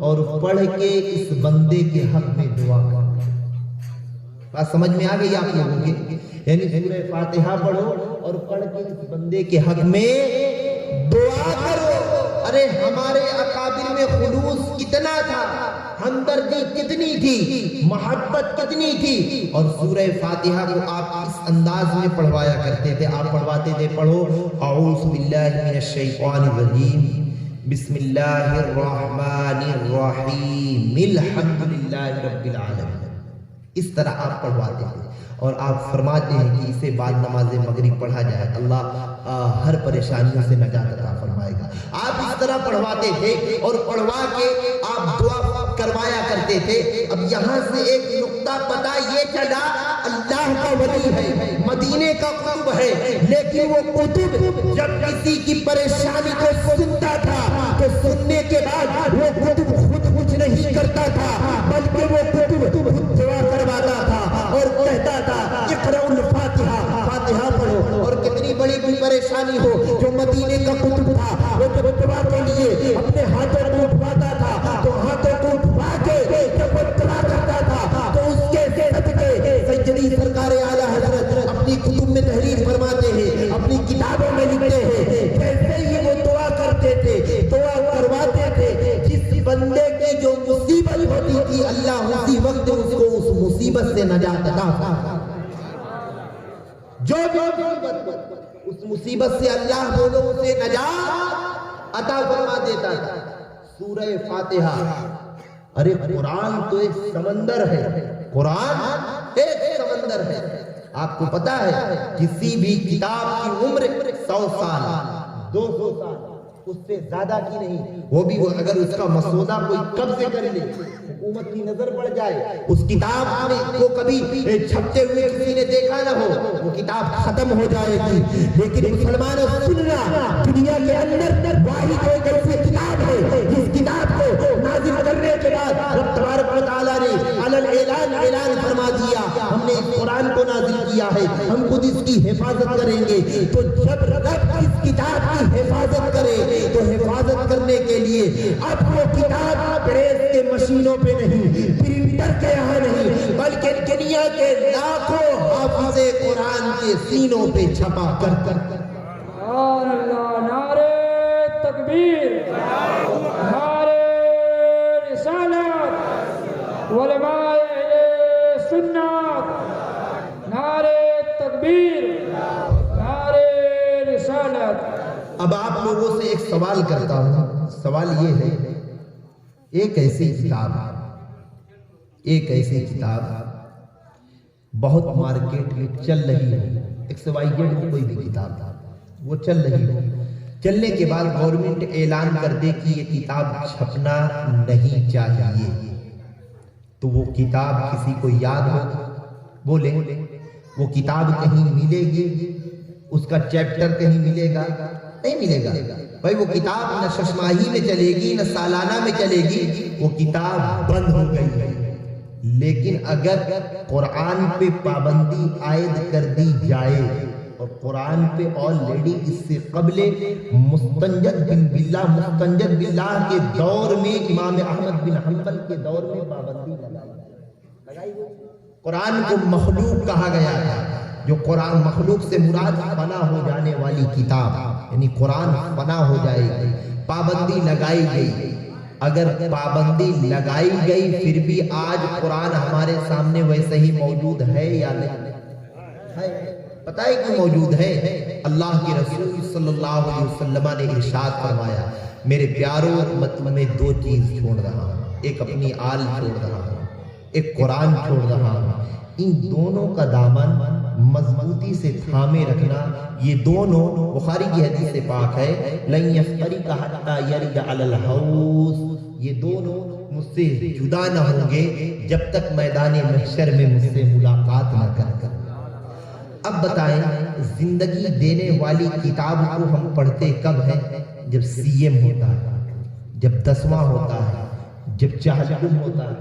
اور پڑھ کے اس بندے کے حق میں دعا کرو. بات سمجھ میں آ گئی آپ لوگوں کے؟ یعنی سورہ فاتحہ پڑھو اور پڑھ کے اس بندے کے حق میں دعا کرو. ارے ہمارے اکابر میں خلوص کتنا تھا، ہمدردی کتنی تھی، محبت کتنی تھی، اور سورہ فاتحہ کو آپ اس انداز میں پڑھوایا کرتے تھے. آپ پڑھواتے تھے پڑھو اعوذ باللہ من الشیطان الرجیم بسم اللہ الرحمن الرحیم الحمدللہ رب العالمین. اس طرح آپ پڑھواتے ہیں اور آپ فرماتے ہیں کہ اسے بعد نماز مغرب پڑھا جائے، اللہ ہر پریشانیوں سے نجات عطا فرمائے گا. آپ اس طرح پڑھواتے تھے اور پڑھوا کے آپ دعا کروایا کرتے تھے. اب یہاں سے ایک نقطہ پتہ یہ چلا، اللہ کا ولی ہے، مدینے کا قطب ہے، لیکن وہ قطب جب کسی کی پریشانی کو سنتا تھا تو سننے کے بعد وہ قطب خود کچھ نہیں کرتا تھا، بلکہ وہ قطب خود دعا کرواتا تھا اور کہتا تھا اقرأوا الفاتحہ. فاتحہ پڑھو. اور کتنی بڑی بڑی پریشانی ہو، جو مدینے کا قطب تھا وہ جب دعا کے لیے اپنے ہاتھوں کو اٹھواتا تھا تو ہاتھوں کو اٹھوا کے جب وہ دعا کرتا تھا تو اس کے صدقے سیدی سرکار اعلیٰ حضرت اپنی کتب میں تحریر فرماتے ہیں، اپنی کتابوں میں لکھتے ہیں کیسے ہی وہ دعا کرتے تھے، دعا کرواتے تھے. جس بندے کی جو مصیبت ہوتی تھی اللہ اسی وقت اس کو اس مصیبت سے نجات عطا فرماتا. جو اس مصیبت سے اللہ بولو اسے نجات عطا فرما دیتا تھا. سورہ فاتحہ، ارے قرآن تو ایک سمندر ہے، قرآن ایک سمندر ہے. آپ کو پتا ہے کسی بھی کتاب کی عمر 100 سال 200 سال اس سے زیادہ کی نہیں، وہ بھی اگر اس کا مسودہ کوئی قبض کر لے، حکومت کی نظر پڑ جائے، اس کتاب میں کو کبھی چھپتے ہوئے کسی نے دیکھا نہ ہو، وہ کتاب ختم ہو جائے گی. لیکن مسلمانوں سننا، دنیا کے اندر واحد ایک ایسی کتاب ہے جس کتاب کو نازل کرنے کے بعد رب تبارک و تعالیٰ نے اعلان فرما دیا ہم نے اس قرآن کو نازل کیا ہے، ہم خود اس کی حفاظت کریں گے. تو جب رب اس کتاب کی حفاظت کرے تو حفاظت کرنے کے لیے اب وہ کتاب پریس کے مشینوں پہ نہیں، پرنٹر کے یہاں نہیں، بلکہ دنیا کے لاکھوں حافظ قرآن کے سینوں پہ چھپا کر سبحان اللہ. نعرہ تکبیر، نعرہ رسالت، علماء اہل سنت، نعرہ تکبیر، نعرہ رسالت. اب آپ لوگوں سے ایک سوال کرتا ہوں. سوال یہ ہے، ایک ایسی کتاب بہت مارکیٹ میں چل رہی ہے، XYZ کوئی بھی کتاب وہ چل رہی ہو، چلنے کے بعد گورنمنٹ اعلان کر دے کہ یہ کتاب چھپنا نہیں چاہیے، تو وہ کتاب کسی کو یاد ہو بولے وہ کتاب کہیں ملے گی؟ اس کا چیپٹر کہیں ملے گا؟ نہیں ملے گا. بھائی وہ کتاب نہ ششماہی میں چلے گی نہ سالانہ میں چلے گی، وہ کتاب بند ہو گئی ہے. لیکن اگر قرآن پہ پابندی عائد کر دی جائے اور قرآن پہ آلریڈی اس سے قبل مستنجد باللہ کے دور میں امام احمد بن حنبل کے دور میں پابندی لگائی گئی۔ قرآن کو مخلوق کہا گیا تھا، جو قرآن مخلوق سے مراد فنا ہو جانے والی کتاب، یعنی قرآن فنا ہو جائے گی، پابندی لگائی گئی۔ اگر پابندی لگائی گئی پھر بھی آج قرآن ہمارے سامنے ویسے ہی موجود ہے یا نہیں؟ پتہ ہے کہ موجود ہے؟ اللہ کے رسول صلی اللہ علیہ وسلم نے ارشاد فرمایا، میرے پیاروں میں دو چیز چھوڑ رہا ہوں، ایک اپنی آل چھوڑ رہا ہوں، ایک قرآن چھوڑ رہا ہوں، ان دونوں کا دامن مضبوطی سے تھامے رکھنا۔ یہ دونوں بخاری کی حدیث پاک ہے، لن یفترق حتی یرد علی الحوض، یہ دونوں مجھ سے جدا نہ ہوں گے جب تک میدان محشر میں مجھ سے ملاقات نہ کر۔ اب بتائیں، زندگی دینے والی کتاب کو ہم پڑھتے کب ہیں؟ جب سی ایم ہوتا ہے، جب 10واں ہوتا ہے، جب چہلم ہوتا ہے،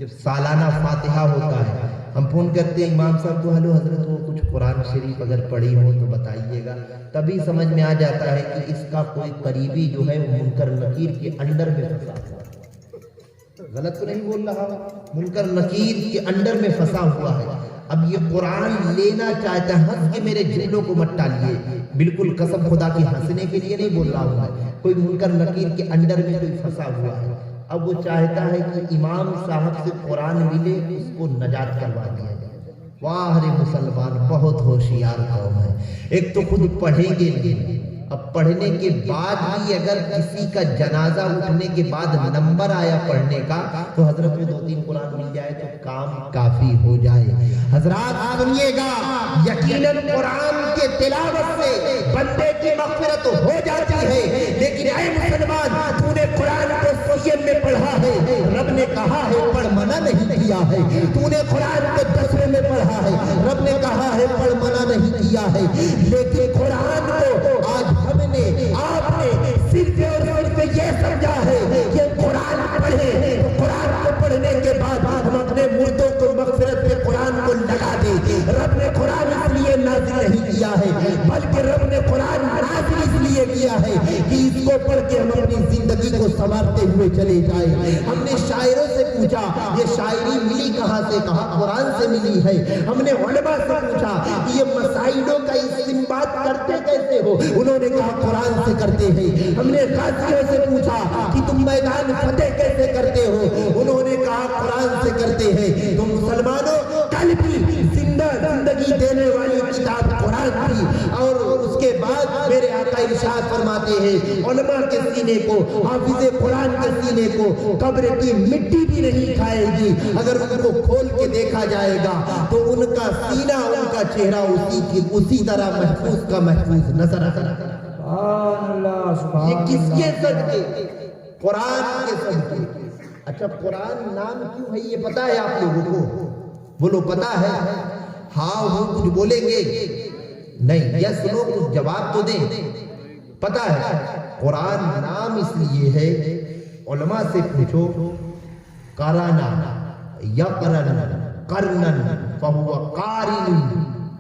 جب سالانہ فاتحہ ہوتا ہے۔ ہم فون کرتے ہیں امام صاحب کو، ہلو حضرت وہ کچھ قرآن شریف اگر پڑھی ہو تو بتائیے گا، تبھی سمجھ میں آ جاتا ہے کہ اس کا کوئی قریبی جو ہے وہ منکر نکیر کے انڈر میں پھنسا ہوا ہے۔ غلط تو نہیں بول رہا، منکر نکیر کے انڈر میں پھنسا ہوا ہے۔ اب یہ قرآن لینا چاہتا ہے، ہنس کے میرے جملوں کو مت ٹالیے، بالکل قسم خدا کی ہنسنے کے لیے نہیں بول رہا ہوں میں، کوئی منکر نکیر کے انڈر میں کوئی پھنسا ہوا ہے۔ اب وہ چاہتا ہے کہ امام صاحب سے قرآن ملے، اس کو نجات کروا دیا جائے۔ واہ رے مسلمان، بہت ہوشیار قوم ہے۔ ایک تو خود پڑھیں گے نہیں، اب پڑھنے کے بعد بھی اگر کسی کا جنازہ اٹھنے کے بعد نمبر آیا پڑھنے کا تو حضرت میں 2-3 قرآن مل جائے تو کام کافی ہو جائے۔ حضرات سنیے گا، یقیناً قرآن کے تلاوت سے بندے کی مغفرت ہو جاتی ہے، لیکن اے مسلمان، تو نے قرآن کو سیم میں پڑھا ہے، رب نے کہا ہے پڑھ، منع نہیں کیا ہے۔ تو نے قرآن کو 10ویں میں پڑھا ہے، رب نے کہا ہے پڑھ، منع نہیں کیا ہے۔ لیکن قرآن کو آج ہم نے، آپ نے صرف اور صرف یہ سمجھا ہے کہ قرآن پڑھیں، قرآن کو پڑھنے کے بعد ہم اپنے مردوں کو مغفرت پہ قرآن کو لگا دیں۔ رب نے قرآن اس لیے نازل نہیں کیا ہے، بلکہ رب نے قرآن نازل اس لیے کیا ہے کہ اس کو پڑھ کے ہم اپنی زندگی کو سنوارتے ہوئے چلے جائیں۔ ہم نے شاعروں سے پوچھا یہ شاعری ملی کہاں سے؟ کہا قرآن سے ملی ہے۔ ہم نے علماء سے پوچھا یہ مسائلوں کا استنباط کرتے کیسے ہو؟ انہوں نے کہا قرآن سے کرتے ہیں۔ ہم نے غازیوں سے پوچھا کہ تم میدان فتح کیسے کرتے ہو؟ انہوں نے کہا قرآن سے کرتے ہیں۔ تو مسلمانوں، کل بھی زندگی دینے والی کتاب قرآن تھی، اور اس کے بعد میرے آقا ارشاد فرماتے ہیں علماء کے سینے کو، حافظ قرآن کے سینے کو قبر کی مٹی بھی نہیں کھائے گی۔ اگر ان کو کھول کے دیکھا جائے گا تو ان کا سینہ، ان کا چہرہ اسی طرح محفوظ کا محفوظ نظر آتا ہے۔ یہ کس کے صدقے؟ قرآن کے صدقے۔ اچھا قرآن نام کیوں ہے یہ پتا ہے آپ لوگوں کو؟ بولو پتا ہے؟ ہاں وہ کچھ بولیں گے نہیں، یس نو کچھ جواب تو دیں۔ پتا ہے قرآن نام اس لیے ہے، علماء سے پوچھو، قرانا یقرن قرنن فہو قارن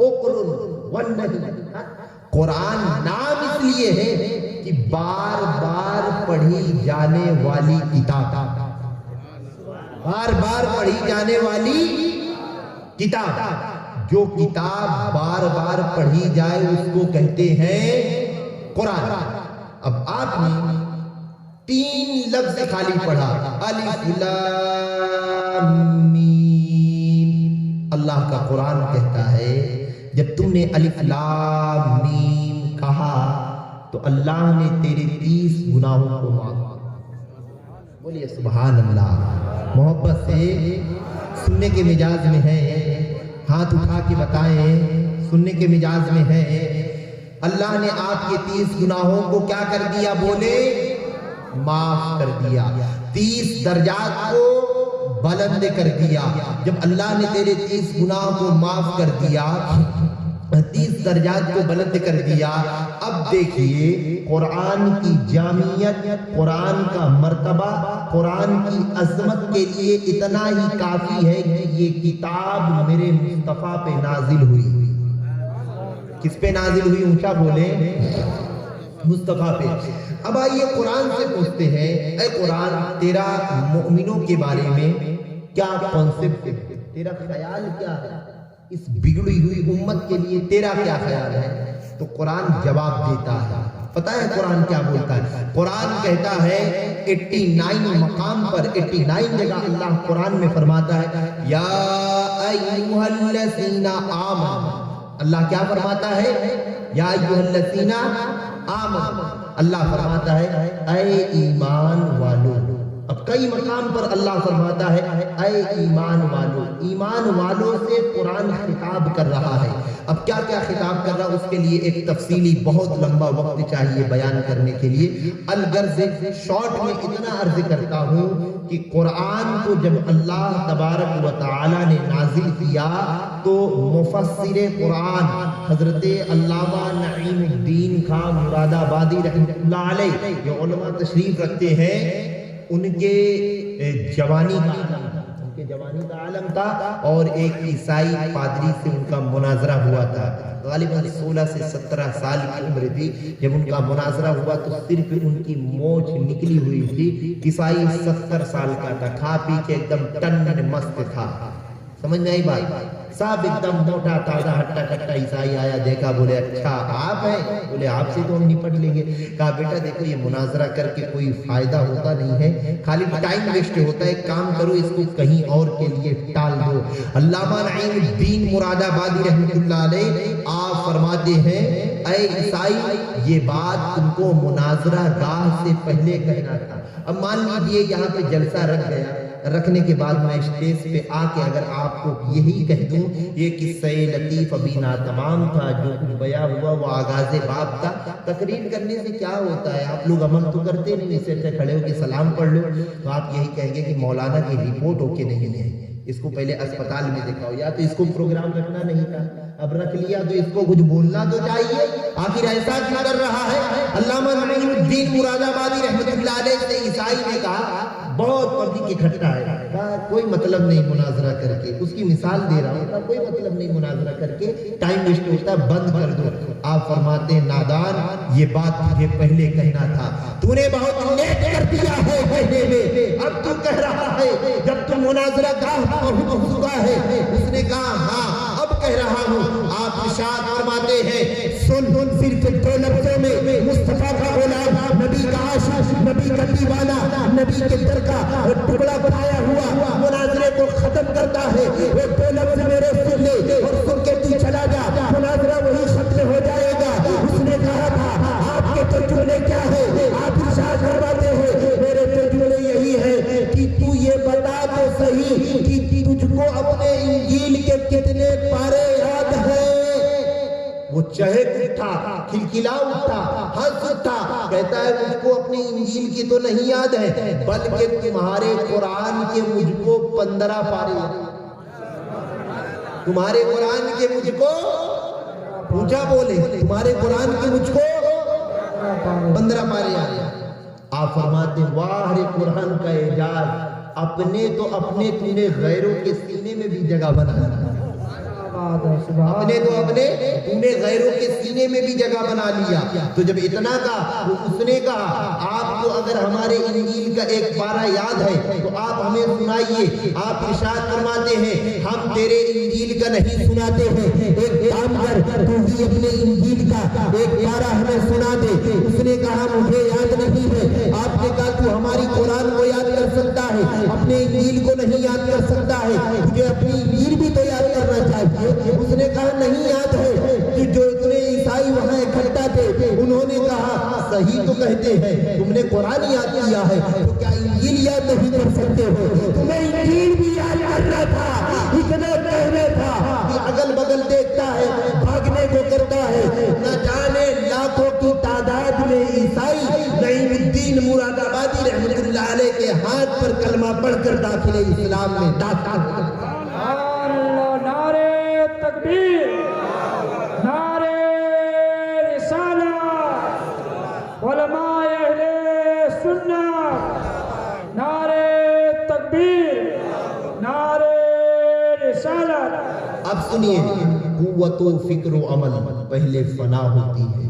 اقرن والنہی۔ قرآن نام اس لیے ہے کہ بار بار پڑھی جانے والی کتاب، بار بار پڑھی جانے والی کتاب، جو کتاب بار بار پڑھی جائے اس کو کہتے ہیں قرآن۔ اب آپ نے 3 لفظ خالی پڑھا، الف لام میم۔ اللہ کا قرآن کہتا ہے جب تم نے الف لام میم کہا تو اللہ نے تیرے 30 گناہوں کو معاف کیا۔ بولیے سبحان اللہ۔ محبت سے سننے کے مجاز میں ہے، ہاتھ اٹھا کے بتائیں، سننے کے مجاز میں ہے، اللہ نے آپ کے 30 گناہوں کو کیا کر دیا؟ بولے معاف کر دیا، 30 درجات کو بلند کر دیا۔ جب اللہ نے تیرے 30 گناہ کو معاف کر دیا، 30 درجات کو بلند کر دیا، اب دیکھیے قرآن کی جامعیت، قرآن کا مرتبہ، قرآن کی عظمت کے لیے اتنا ہی کافی ہے کہ یہ کتاب میرے مصطفیٰ پہ نازل ہوئی۔ کس پہ نازل ہوئی؟ اونچا بولے مصطفیٰ پہ۔ اب آئیے قرآن سے پوچھتے ہیں، اے قرآن تیرا مومنوں کے بارے میں کیا کانسیپٹ ہے، تیرا خیال کیا ہے، اس بگڑی ہوئی امت کے لیے تیرا کیا خیال ہے؟ تو قرآن جواب دیتا ہے۔ پتہ ہے قرآن کیا بولتا ہے؟ قرآن کہتا ہے 89 مقام پر 89 جگہ اللہ قرآن میں فرماتا ہے یا ایھا الذین آمنوا۔ اللہ کیا فرماتا ہے؟ یا ایھا الذین آمنوا۔ اللہ فرماتا ہے اے ایمان والو۔ اب کئی مقام پر اللہ فرماتا ہے اے ایمان والو۔ ایمان والوں سے قرآن خطاب کر رہا ہے۔ اب کیا کیا خطاب کر رہا ہے، اس کے لیے ایک تفصیلی بہت لمبا وقت چاہیے بیان کرنے کے لیے۔ الغرض شارٹ میں اتنا عرض کرتا ہوں کہ قرآن کو جب اللہ تبارک و تعالی نے نازل کیا تو مفسر قرآن حضرت علامہ نعیم الدین خان مراد آبادی رحمۃ اللہ علیہ، یہ علماء تشریف رکھتے ہیں، ان کے جوانی کا عالم تھا اور ایک عیسائی پادری سے ان کا مناظرہ ہوا تھا۔ غالباً 16 سے 17 سال کی عمر تھی جب ان کا مناظرہ ہوا، تو صرف ان کی مونچھ نکلی ہوئی تھی۔ عیسائی 70 سال کا تھا، کھا پی کے ایک دم ٹن مست تھا، سمجھ میں آئی بات؟ صاحب ایک دم موٹا تازہ ہٹا کٹا عیسائی آیا، دیکھا، بولے اچھا آپ ہیں؟ بولے آپ سے تو ہم نپٹ لیں گے۔ کہا بیٹا دیکھو یہ مناظرہ کر کے کوئی فائدہ ہوتا نہیں ہے، خالی ٹائم ویسٹ ہوتا ہے، کام کرو اس کو کہیں اور کے لیے ٹال دو۔ علامہ نعیم الدین مراد آبادی رحمۃ اللہ علیہ آپ فرماتے ہیں اے عیسائی یہ بات تم کو مناظرہ گاہ سے پہلے کہنا تھا۔ اب مان لیجیے یہاں پہ جلسہ رکھ گیا، رکھنے کے بعد میں اسٹیج پہ آ کے اگر آپ کو یہی کہہ دوں یہ قصہ لطیف ابھی ناتمام تھا، جو کچھ بیان ہوا وہ آغاز باب تھا، تقریر کرنے سے کیا ہوتا ہے؟ آپ لوگ عمل تو کرتے نہیں، اس سے کھڑے ہو کے سلام پڑھ لو، تو آپ یہی کہیں گے کہ مولانا کی رپورٹ ہو کے نہیں ہے، اس کو پہلے اسپتال میں دکھاؤ، یا تو اس کو پروگرام رکھنا نہیں تھا، اب رکھ لیا تو اس کو کچھ بولنا تو چاہیے، آخر ایسا کیوں کر رہا ہے؟ علامہ نعیم الدین مراد آبادی رحمۃ اللہ علیہ سے عیسائی نے کہا بہت پبلک اکٹھا ہے، کہا کوئی مطلب نہیں مناظرہ کر کے، اس کی مثال دے رہا ہوں، کہا کوئی مطلب نہیں مناظرہ کر کے، ٹائم ویسٹ ہوتا ہے، بند کر دو۔ آپ فرماتے ہیں نادان یہ بات تجھے پہلے کہنا تھا، تو نے بہت لیٹ کر دیا ہے کہنے میں، اب تو کہہ رہا ہے جب تو مناظرہ گاہ پہنچ چکا ہے۔ اس نے کہا ہاں اب کہہ رہا ہوں۔ آپ ارشاد فرماتے ہیں سن صرف 2 لفظوں میں مصطفیٰ کا غلام، نبی کا عاشق، نبی کا دیوانہ، نبی کے در کا ٹکڑا بنایا ہوا مناظرے کو ختم کرتا ہے۔ وہ 2 لفظ میرے سن لے اور سن کے تو چلا جا، مناظرہ وہی ختم ہو جائے گا۔ اس نے کہا تھا آپ کے ترجمے کیا ہے؟ آپ ارشاد فرماتے ہیں میرے ترجمے یہی ہے کہ تو یہ بتا تو صحیح کہ تجھ کو اپنے انجیل کے کتنے پارے یاد ہیں؟ وہ چہک اٹھا، کھلکھلا اٹھا، ہنس اٹھا، کہتا ہے مجھ کو اپنی انجیل کی تو نہیں یاد ہے، بلکہ تمہارے قرآن کے مجھ کو 15 پارے یاد ہیں۔ تمہارے قرآن کے مجھ کو اونچا بولے، تمہارے قرآن کے مجھ کو 15 پارے یاد ہیں۔ آپ فرماتے واہ رے قرآن کا اعجاز، اپنے تو اپنے تو نے غیروں کے سینے میں بھی جگہ بنا لی، اپنے تو اپنے تو نے غیروں کے سینے میں بھی جگہ بنا لیا۔ تو جب اتنا کہا تو اس نے کہا آپ کو اگر ہمارے انجیل کا ایک پارہ یاد ہے تو آپ ہمیں سنائیے۔ آپ ارشاد فرماتے ہیں ہم تیرے انجیل کا نہیں سناتے ہیں، ایک کام کر تو ہی اپنے انجیل کا ایک پارہ ہمیں سنا دے۔ اس نے کہا مجھے یاد نہیں ہے۔ آپ نے کہا تو ہماری قرآن کو یاد کر سکتا ہے، اپنے انجیل کو نہیں یاد کر سکتا ہے، تجھے اپنی انجیل بھی تو یاد کرنا چاہیے۔ اس نے کہا نہیں یاد ہے، کہ جو اتنے عیسائی وہاں اکٹھا تھے انہوں نے کہا صحیح تو کہتے ہیں، تم نے قرآن یاد کیا ہے تو کیا انجیل یاد نہیں کر سکتے ہو؟ تمہیں انجیل بھی یاد کرنا تھا، اتنا کہنا تھا کہ اگل بگل دیکھتا ہے بھاگنے کو کرتا ہے۔ نہ جانے لاکھوں کی تعداد میں عیسائی نعیم الدین مراد آبادی رحمۃ اللہ علیہ کے ہاتھ پر کلمہ پڑھ کر داخل اسلام میں داخل ہوئے۔ نعرے تکبیر، نعرے رسالت، علماء اہل سنت، نعرے تکبیر، نعرے رسالت۔ اب سنیے قوت و فکر و عمل پہلے فنا ہوتی ہے،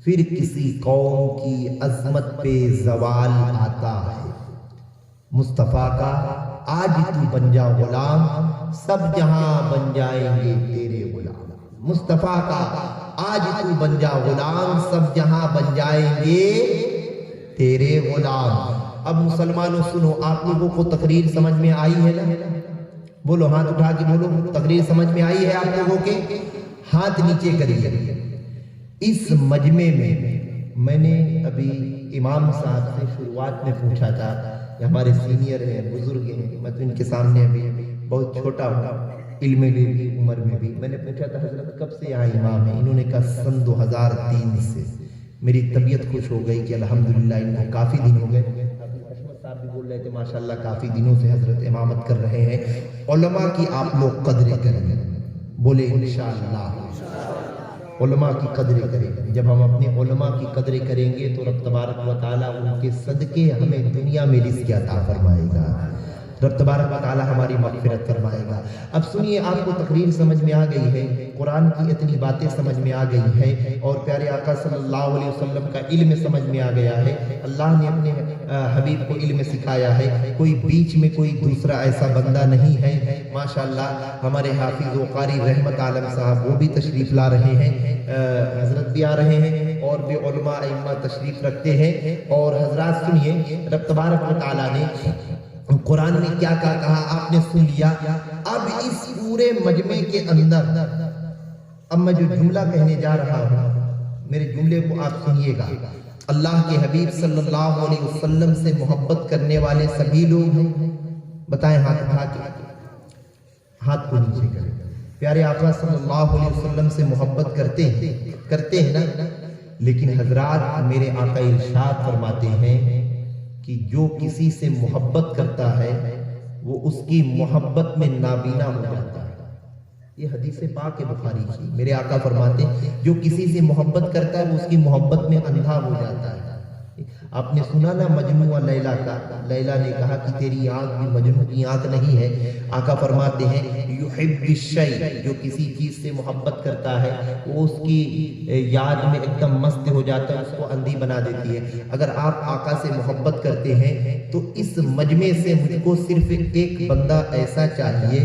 پھر کسی قوم کی عظمت پہ زوال آتا ہے۔ مصطفیٰ کا آج تو بن جا غلام، سب جہاں بن جائیں گے تیرے غلام۔ مصطفیٰ کا آج تو بن جا غلام، سب جہاں بن جائیں گے تیرے غلام۔ اب مسلمانوں سنو، آپ لوگوں کو تقریر سمجھ میں آئی ہے نا؟ بولو، ہاتھ اٹھا کے بولو، تقریر سمجھ میں آئی ہے آپ لوگوں کے؟ ہاتھ نیچے کریے۔ اس مجمع میں نے ابھی امام صاحب سے شروعات میں پوچھا تھا، یہ ہمارے سینئر ہیں، بزرگ ہیں، میں تو ان کے سامنے ابھی بہت چھوٹا ہوں علم میں بھی عمر میں بھی۔ میں نے پوچھا تھا حضرت کب سے یہاں امام ہیں؟ انہوں نے کہا سن 2003 سے۔ میری طبیعت خوش ہو گئی کہ الحمدللہ ان کو کافی دن ہو گئے۔ احمد صاحب بھی بول رہے تھے ماشاءاللہ کافی دنوں سے حضرت امامت کر رہے ہیں۔ علماء کی آپ لوگ قدریں کریں، بولے انشاءاللہ علماء کی قدریں کریں۔ جب ہم اپنے علماء کی قدریں کریں گے تو رب تبارک و تعالیٰ ان کے صدقے ہمیں دنیا میں رزق عطا فرمائے گا، رب تبارک و تعالیٰ ہماری مغفرت فرمائے گا۔ اب سنیے، آپ کو تقریر سمجھ میں آ گئی ہے، قرآن کی اتنی باتیں سمجھ میں آ گئی ہیں، اور پیارے آقا صلی اللہ علیہ وسلم کا علم سمجھ میں آ گیا ہے۔ اللہ نے اپنے حبیب کو علم سکھایا ہے، کوئی بیچ میں کوئی دوسرا ایسا بندہ نہیں ہے۔ ماشاءاللہ ہمارے حافظ و قاری رحمت عالم صاحب وہ بھی تشریف لا رہے ہیں، حضرت بھی آ رہے ہیں، اور بھی علماء ائمہ تشریف رکھتے ہیں۔ اور حضرات سنیے، رب تبارک و تعالیٰ نے قرآن میں کیا کہا آپ نے سن لیا۔ اب اس پورے مجمع کے اندر اب میں جو جملہ کہنے جا رہا ہوں، میرے جملے کو آپ سنیے گا۔ اللہ کے حبیب صلی اللہ علیہ وسلم سے محبت کرنے والے سبھی لوگ ہیں، بتائیں ہاتھ اٹھا کے، ہاتھ کو نیچے کریں۔ پیارے آقا صلی اللہ علیہ وسلم سے محبت کرتے ہیں نا؟ لیکن حضرات میرے آقا ارشاد فرماتے ہیں کہ جو کسی سے محبت کرتا ہے وہ اس کی محبت میں نابینا ہو جاتا ہے۔ یہ حدیث پاک بخاری کی، میرے آقا فرماتے ہیں جو کسی سے محبت کرتا ہے وہ اس کی محبت میں اندھا ہو جاتا ہے۔ آپ نے سنا نا مجنوں لیلا کا، لیلا نے کہا کہ تیری آنکھ بھی مجنوں کی آنکھ نہیں ہے۔ آقا فرماتے ہیں یحب الشیء، جو کسی چیز سے محبت کرتا ہے وہ اس کی یاد میں ایک دم مست ہو جاتا ہے، اس کو اندھی بنا دیتی ہے۔ اگر آپ آقا سے محبت کرتے ہیں تو اس مجمع سے مجھ کو صرف ایک بندہ ایسا چاہیے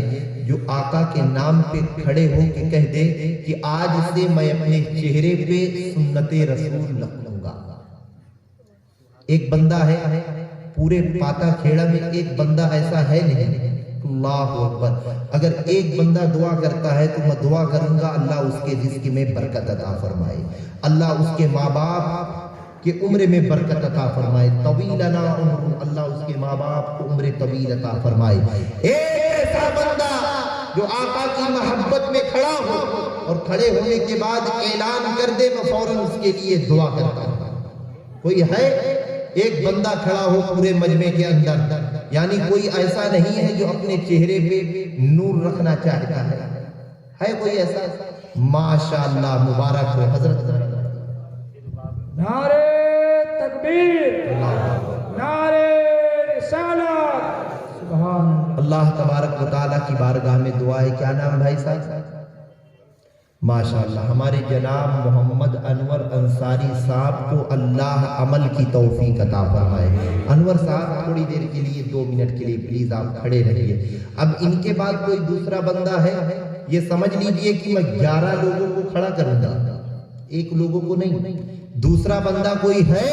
جو آقا کے نام پہ کھڑے ہو کے کہہ دے کہ آج سے میں اپنے چہرے پہ سنت رسول لکھ لوں گا۔ ایک بندہ ہے پورے پاتا کھیڑا میں، ایک بندہ ایسا ہے نہیں۔ اللہ اکبر، اگر ایک بندہ دعا کرتا ہے تو میں دعا کروں گا اللہ اس کے رزق میں برکت عطا فرمائے، اللہ اس کے ماں باپ کے عمر میں برکت عطا فرمائے، طویلنا عمر، اللہ اس کے ماں باپ کو عمر طویل عطا فرمائے۔ ایک ایسا بندہ جو آقا کی محبت میں کھڑا ہو اور کھڑے ہونے کے بعد اعلان کر دے، میں فوراً اس کے لیے دعا کرتا ہوں۔ کوئی ہے ایک بندہ کھڑا ہو پورے مجمع کے اندر، یعنی کوئی ایسا نہیں ہے جو اپنے چہرے پہ نور رکھنا چاہتا ہے کوئی ایسا؟ ماشاءاللہ، مبارک ہو حضرت۔ نعرہ تکبیر، نعرہ رسالت، سبحان اللہ تبارک و تعالیٰ کی بارگاہ میں دعا ہے۔ کیا نام بھائی صاحب؟ ماشاءاللہ ہمارے جناب محمد انور انصاری صاحب کو اللہ عمل کی توفیق عطا فرمائے۔ انور صاحب تھوڑی دیر کے لیے 2 منٹ کے لیے پلیز آپ کھڑے رہیے۔ اب ان کے بعد کوئی دوسرا بندہ ہے، یہ سمجھ لیجئے کہ میں 11 لوگوں کو کھڑا کروں گا، ایک لوگوں کو نہیں۔ دوسرا بندہ کوئی ہے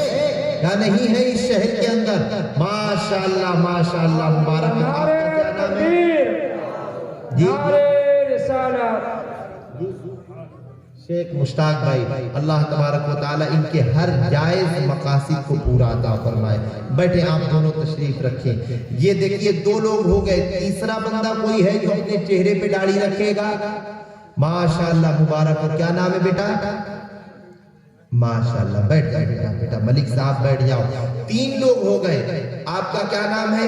یا نہیں ہے اس شہر کے اندر؟ ماشاءاللہ ماشاءاللہ، مبارک۔ نعرہ تکبیر، نعرہ رسالت۔ شیخ مشتاق بھائی، اللہ تبارک و تعالیٰ ان کے ہر جائز مقاصد کو پورا عطا فرمائے۔ بیٹھے آپ دونوں تشریف رکھیں۔ یہ دیکھیے 2 لوگ ہو گئے، تیسرا بندہ کوئی ہے جو اپنے چہرے پہ داڑھی رکھے گا؟ ماشاءاللہ، مبارک ہو۔ کیا نام ہے بیٹا؟ ماشاءاللہ، بیٹھ جاؤ بیٹا، ملک صاحب بیٹھ جاؤ۔ 3 لوگ ہو گئے، آپ کا کیا نام ہے؟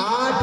8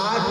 8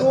2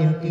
MP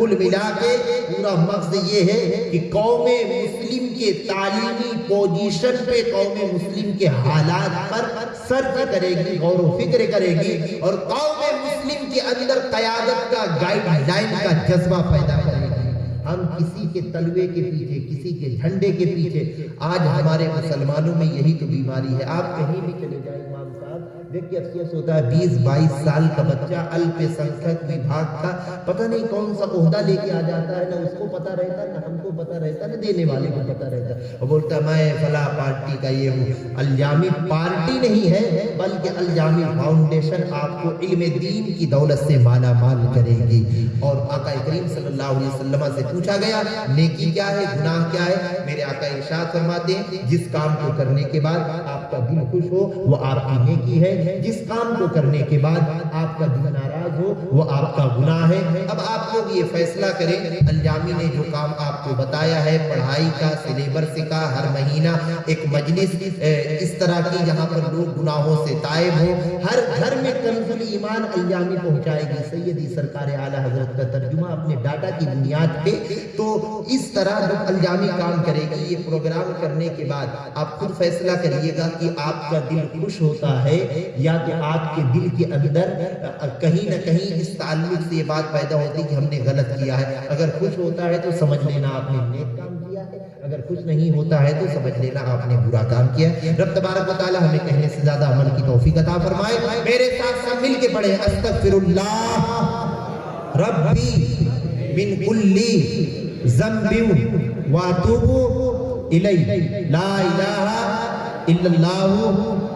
کل ملا کے پورا مقصد یہ ہے کہ قوم مسلم کے تعلیمی پوزیشن پہ قوم مسلم کے حالات پر سرچ کرے گی، غور و فکر کرے گی، اور قوم مسلم کے اندر قیادت کا گائیڈ لائن کا جذبہ پیدا کرے گی۔ ہم کسی کے تلوے کے پیچھے، کسی کے جھنڈے کے پیچھے، آج ہمارے مسلمانوں میں یہی تو بیماری ہے۔ آپ کہیں بھی چلے جائیں امام صاحب، دیکھ کے افسوس ہوتا ہے 20-22 سال کا بچہ الپ سنکھیک وبھاگ کا پتہ نہیں کون سا عہدہ لے کے آ جاتا ہے، نہ اس کو پتہ رہتا، نہ ہم کو پتہ رہتا، نہ دینے والے کو پتہ رہتا، اور بولتا میں فلاں پارٹی کا یہ ہوں۔ الجامی پارٹی نہیں ہے بلکہ الجامی فاؤنڈیشن آپ کو علم دین کی دولت سے مالا مال کرے گی۔ اور آقا کریم صلی اللہ علیہ وسلم سے پوچھا گیا نیکی کیا ہے، گناہ کیا ہے؟ میرے آقا ارشاد فرماتے ہیں جس کام کو کرنے کے بعد آپ کا دل خوش ہو وہ آپ کی نیکی ہے، جس کام کو کرنے کے بعد آپ کا دل ناراض ہو وہ آپ کا گناہ ہے۔ اب آپ لوگ یہ فیصلہ کریں، الجامی نے جو کام آپ کو بتایا ہے، پڑھائی کا، سلیبس کا، ہر مہینہ ایک مجلس اس طرح کی جہاں پر لوگ گناہوں سے تائب ہو، ہر گھر میں کنز ایمان الجامی پہنچائے گی، سیدی سرکار اعلیٰ حضرت کا ترجمہ اپنے ڈاٹا کی بنیاد پہ۔ تو اس طرح جب الجامی کام کرے گی، یہ پروگرام کرنے کے بعد آپ خود فیصلہ کریے گا کہ آپ کا دل خوش ہوتا ہے یا کہ آپ کے دل کے اندر کہیں نہ کہیں اس تعلق سے یہ بات پیدا ہوتی کہ ہم نے غلط کیا ہے۔ اگر خوش ہوتا ہے تو سمجھ لینا آپ نے نیک کام کیا ہے، اگر خوش نہیں ہوتا ہے تو سمجھ لینا آپ نے برا کام کیا ہے۔ رب تبارک و تعالی ہمیں کہنے سے زیادہ عمل کی توفیق عطا فرمائے۔ میرے ساتھ سب مل کے پڑھیں استغفر اللہ ربی من کل ذنب واتوب الیہ، لا الہ الا اللہ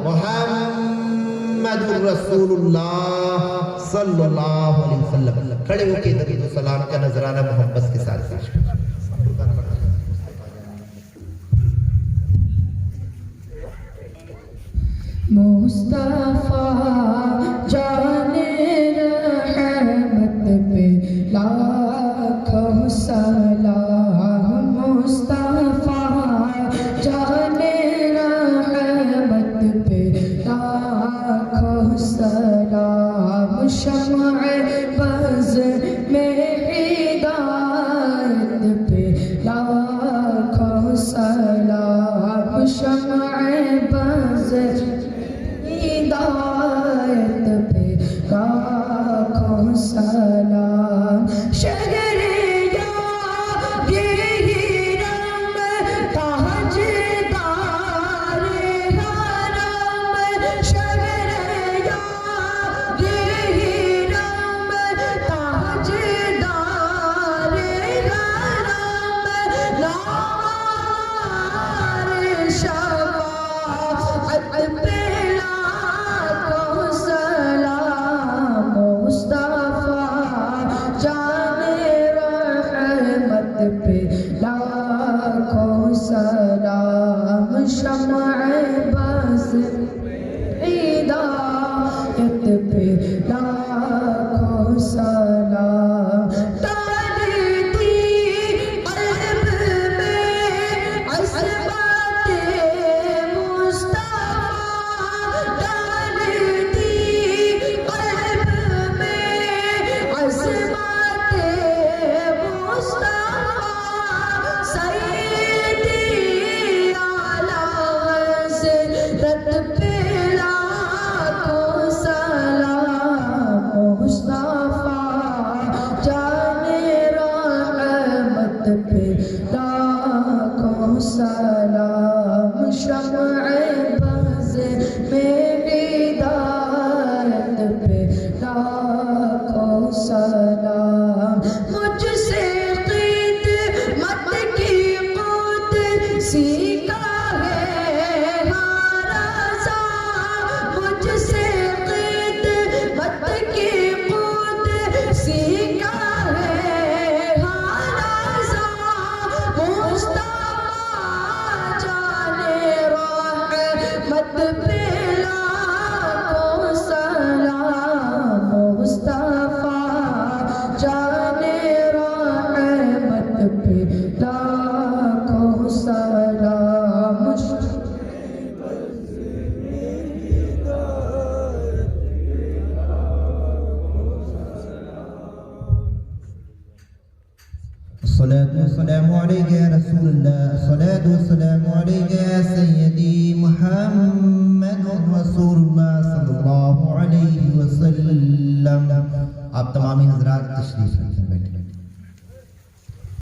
محمد رسول اللہ صلی اللہ علیہ وسلم۔ کھڑے ہو کے درود و سلام کا نذرانہ محبت کے ساتھ پیش کریں۔ مصطفیٰ جان رحمت پہ لاکھوں سلام، مصطفیٰ جان رحمت پہ لاکھوں سلام، شمع بز میں ہدایت پہ لاکھوں سلام، شمع بز ہدایت پہ لاکھوں سلام، شہر یاد یہی رنگ تاجدار حرم، شہر یاد یہی رنگ تاجدار حرم، نوار شفاعت پہ سلام، شمع بز ہدایت پہ لاکھوں سلام، ڈالتی قلب میں عصمت مصطفیٰ، ڈالتی قلب میں عصمت مصطفیٰ، رت پہ لاکھوں سلام، مصطفیٰ جان رحمت پہ لاکھوں سلام، شمع بز میں ہدایت پہ لاکھوں سلام، مجھ سے خدمت کی قدسی کا الصلاة والسلام عليك يا رسول الله، الصلاة والسلام عليك يا سيدي محمد رسول الله صلی اللہ علیہ وسلم. آپ تمامی حضرات تشریف رکھیں بیٹھیں.